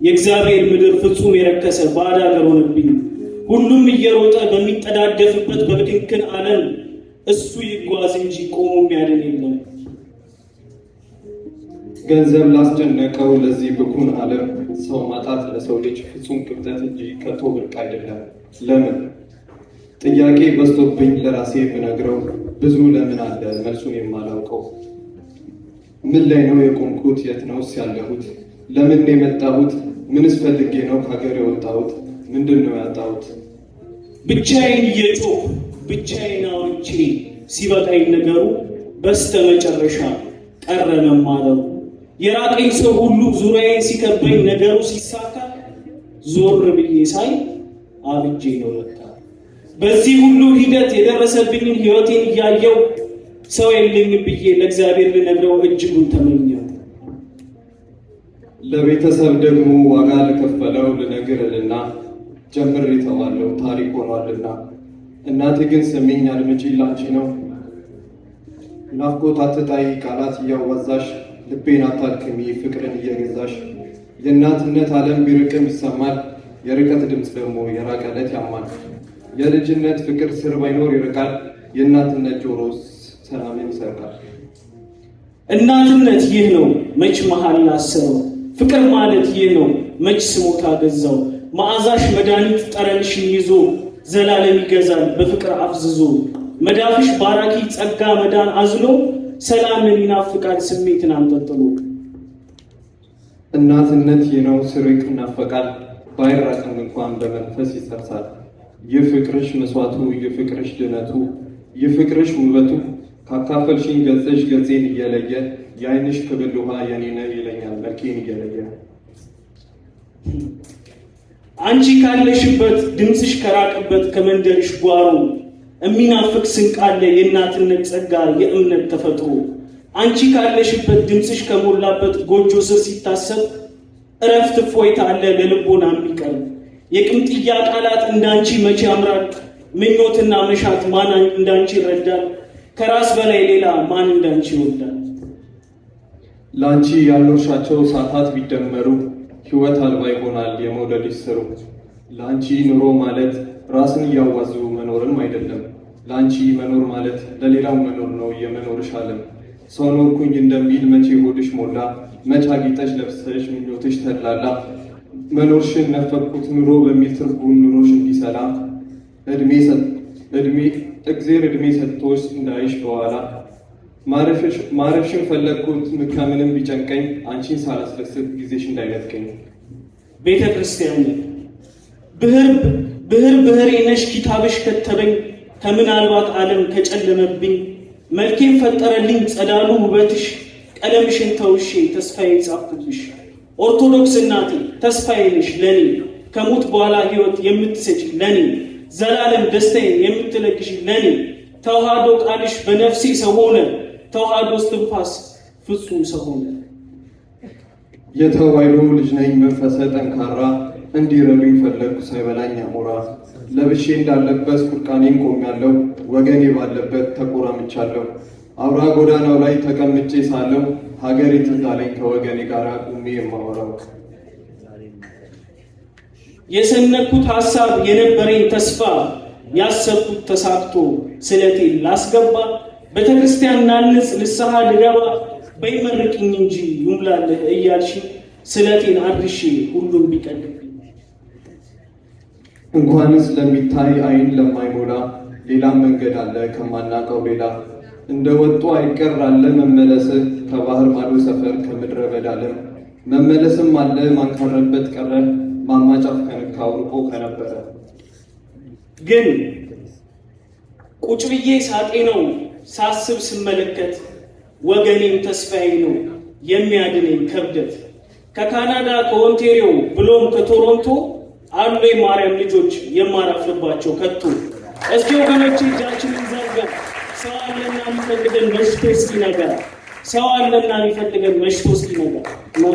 Speaker 11: የእግዚአብሔር ምድር ፍጹም የረከሰ ባዳ አገር ሆነብኝ። ሁሉም እየሮጠ በሚጠዳደፍበት በብድንክን ዓለም እሱ ይጓዝ እንጂ ቆሞ የሚያድን የለም።
Speaker 10: ገንዘብ ላስጨነቀው ለዚህ ብኩን ዓለም ሰው ማጣት ለሰው ልጅ ፍጹም ክብደት እንጂ ከቶ ብርቅ አይደለም። ለምን ጥያቄ በዝቶብኝ ለራሴ ብነግረው ብዙ ለምን አለ መልሱን የማላውቀው። ምን ላይ ነው የቆምኩት? የት ነውስ ያለሁት? ለምን ነው የመጣሁት? ምንስ ፈልጌ ነው ከሀገር የወጣሁት? ምንድን ነው ያጣሁት?
Speaker 11: ብቻዬን እየጮህ ብቻዬን አውርቼ ሲበቃኝ ነገሩ በስተመጨረሻ ቀረ መማረሩ። የራቀኝ ሰው ሁሉ ዙሪያዬን ሲከበኝ ነገሩ ሲሳካ ዞር ብዬ ሳይ አብጄ ነው ለካ። በዚህ ሁሉ ሂደት የደረሰብኝን ህይወቴን እያየው ሰው የለኝም ብዬ ለእግዚአብሔር ልነግረው እጅጉን ተመኘው።
Speaker 10: ለቤተሰብ ደግሞ ዋጋ ለከፈለው ልነግርልና ጀምሬ ተዋለሁ ታሪክ ሆኗልና። እናቴ ግን ስሚኝ አድምጪኝ ላንቺ ነው። ናፍቆት አትጣይ ቃላት እያዋዛሽ ልቤን አታድክሚ ፍቅርን እየገዛሽ። የእናትነት ዓለም ቢርቅም ይሰማል የርቀት ድምፅ ደግሞ የራቀ ዕለት ያማል። የልጅነት ፍቅር ስር ባይኖር ይርቃል የእናትነት ጆሮ ሰላምን ይሰርቃል።
Speaker 11: እናትነት ይህ ነው መች መሃል ላሰረው። ፍቅር ማለት ይህ ነው መች ስሞታ ገዛው። መዓዛሽ መድኃኒት ጠረንሽን ይዞ ዘላለም ይገዛል በፍቅር አፍዝዞ። መዳፍሽ ባራኪ ጸጋ መዳን አዝሎ ሰላምን ይናፍቃል ስሜትን አንጠልጥሎ።
Speaker 10: እናትነት ይህ ነው ስርቅ ይናፈቃል ባይራቅም እንኳን በመንፈስ ይሰርሳል። የፍቅርሽ መስዋዕቱ የፍቅርሽ ድነቱ የፍቅርሽ ውበቱ ካካፈልሽኝ ገጽሽ ገጼን እየለየ የአይንሽ ክብል ውሃ የኔ ነው ይለኛል መልኬን እየለየ።
Speaker 11: አንቺ ካለሽበት ድምፅሽ ከራቅበት ከመንደርሽ ጓሮ የሚናፍቅ ስንቅ አለ የእናትነት ጸጋ የእምነት ተፈጥሮ አንቺ ካለሽበት ድምፅሽ ከሞላበት ጎጆ ስር ሲታሰብ እረፍት ፎይታ አለ ለልቦና የሚቀር የቅምጥያ ቃላት እንዳንቺ መቼ ያምራል ምኞትና መሻት ማን እንዳንቺ ይረዳል ከራስ በላይ ሌላ ማን እንዳንቺ ይወዳል
Speaker 10: ላንቺ ያልኖርሻቸው ሰዓታት ቢደመሩ ህይወት አልባ ይሆናል የመውደድሽ ስሩ ላንቺ ኑሮ ማለት ራስን ያዋዙ መኖርም አይደለም ላንቺ መኖር ማለት ለሌላው መኖር ነው የመኖርሽ ዓለም ሰው ኖርኩኝ እንደሚል መቼ ሆድሽ ሞላ መቼ አጊጠሽ ለብሰሽ ምኞትሽ ተላላ መኖርሽን ነፈቅኩት ኑሮ በሚል ትርጉም ኑሮሽ እንዲሰላ እግዚአብሔር እድሜ ሰጥቶሽ እንዳይሽ በኋላ ማረፍሽን ፈለግኩት ከምንም ቢጨንቀኝ አንቺን ሳላስደስት ጊዜሽ እንዳይነጥቀኝ
Speaker 11: ቤተ ክርስቲያን ብህር ነሽ ኪታብሽ ከተበኝ ከምናልባት ዓለም ከጨለመብኝ መልኬን ፈጠረልኝ ጸዳሉ ውበትሽ ቀለምሽን ተውሼ ተስፋዬ ጻፍኩልሽ ኦርቶዶክስ እናቴ ተስፋዬ ነሽ ለኔ ከሞት በኋላ ህይወት የምትሰጪ ለኔ ዘላለም ደስታዬን የምትለግሽ ለኔ ተዋህዶ ቃልሽ በነፍሴ ሰው ሆነ ተዋህዶ እስትንፋስ ፍጹም ሰው ሆነ
Speaker 10: የተዋህዶ ልጅ ነኝ መንፈሰ ጠንካራ እንዲረዱኝ ፈለግኩ ሳይበላኝ አሞራ ለብሼ እንዳለበስ ቁርቃኔን ቆሜያለሁ ወገኔ ባለበት ተቆራምቻለሁ አውራ ጎዳናው ላይ ተቀምጬ ሳለሁ ሀገሬ ትዝ አለኝ ከወገኔ ጋር ቁሜ የማወራው
Speaker 11: የሰነኩት ሐሳብ የነበረኝ ተስፋ ያሰብኩት ተሳክቶ ስለቴን ላስገባ ቤተክርስቲያን ናንጽ ልስሐ ልገባ በይመርቅኝ እንጂ ይሙላለህ እያልሽ ስለቴን አድርሼ ሁሉም ቢቀልብኝ
Speaker 10: እንኳንስ ለሚታይ አይን ለማይሞላ ሌላ መንገድ አለ ከማናቀው ሌላ እንደወጡ አይቀር አለ መመለስ ከባህር ማዶ ሰፈር ከምድረ በዳለም መመለስም አለ ማንካረበት ቀረ ማማጫፍ ከነካው ርቆ ከነበረ
Speaker 11: ግን ቁጭ ብዬ ሳጤ ነው ሳስብ ስመለከት ወገኔም ተስፋዬ ነው የሚያድነኝ ከብደት ከካናዳ ከኦንታሪዮ ብሎም ከቶሮንቶ አሉ የማርያም ልጆች የማራፍባቸው ከቶ እስኪ ወገኖቼ እጃችንን ዘርጋ ሰው አለና የሚፈልገን መሽቶ እስኪነጋ ሰው አለና የሚፈልገን መሽቶ እስኪነጋ ነው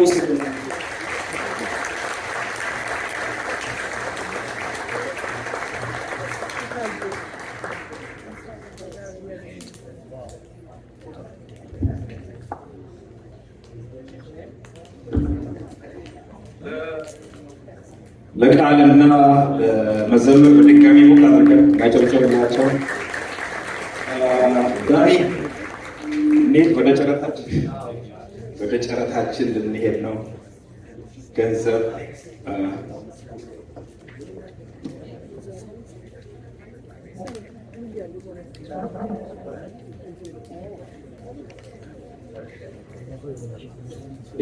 Speaker 7: ለቃልና ለመዘመር በድጋሚ ሞቅ አድርገን ማጨብጨብላቸው። ዛሬ እንዴት ወደ ጨረታችን ልንሄድ ነው። ገንዘብ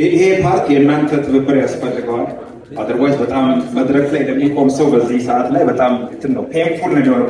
Speaker 7: ይሄ ፓርት የእናንተ ትብብር ያስፈልገዋል። አድርጓጅ በጣም መድረክ ላይ ለሚቆም ሰው በዚህ ሰዓት ላይ በጣም እንትን ነው ፔንፉል ነው የሚሆነው።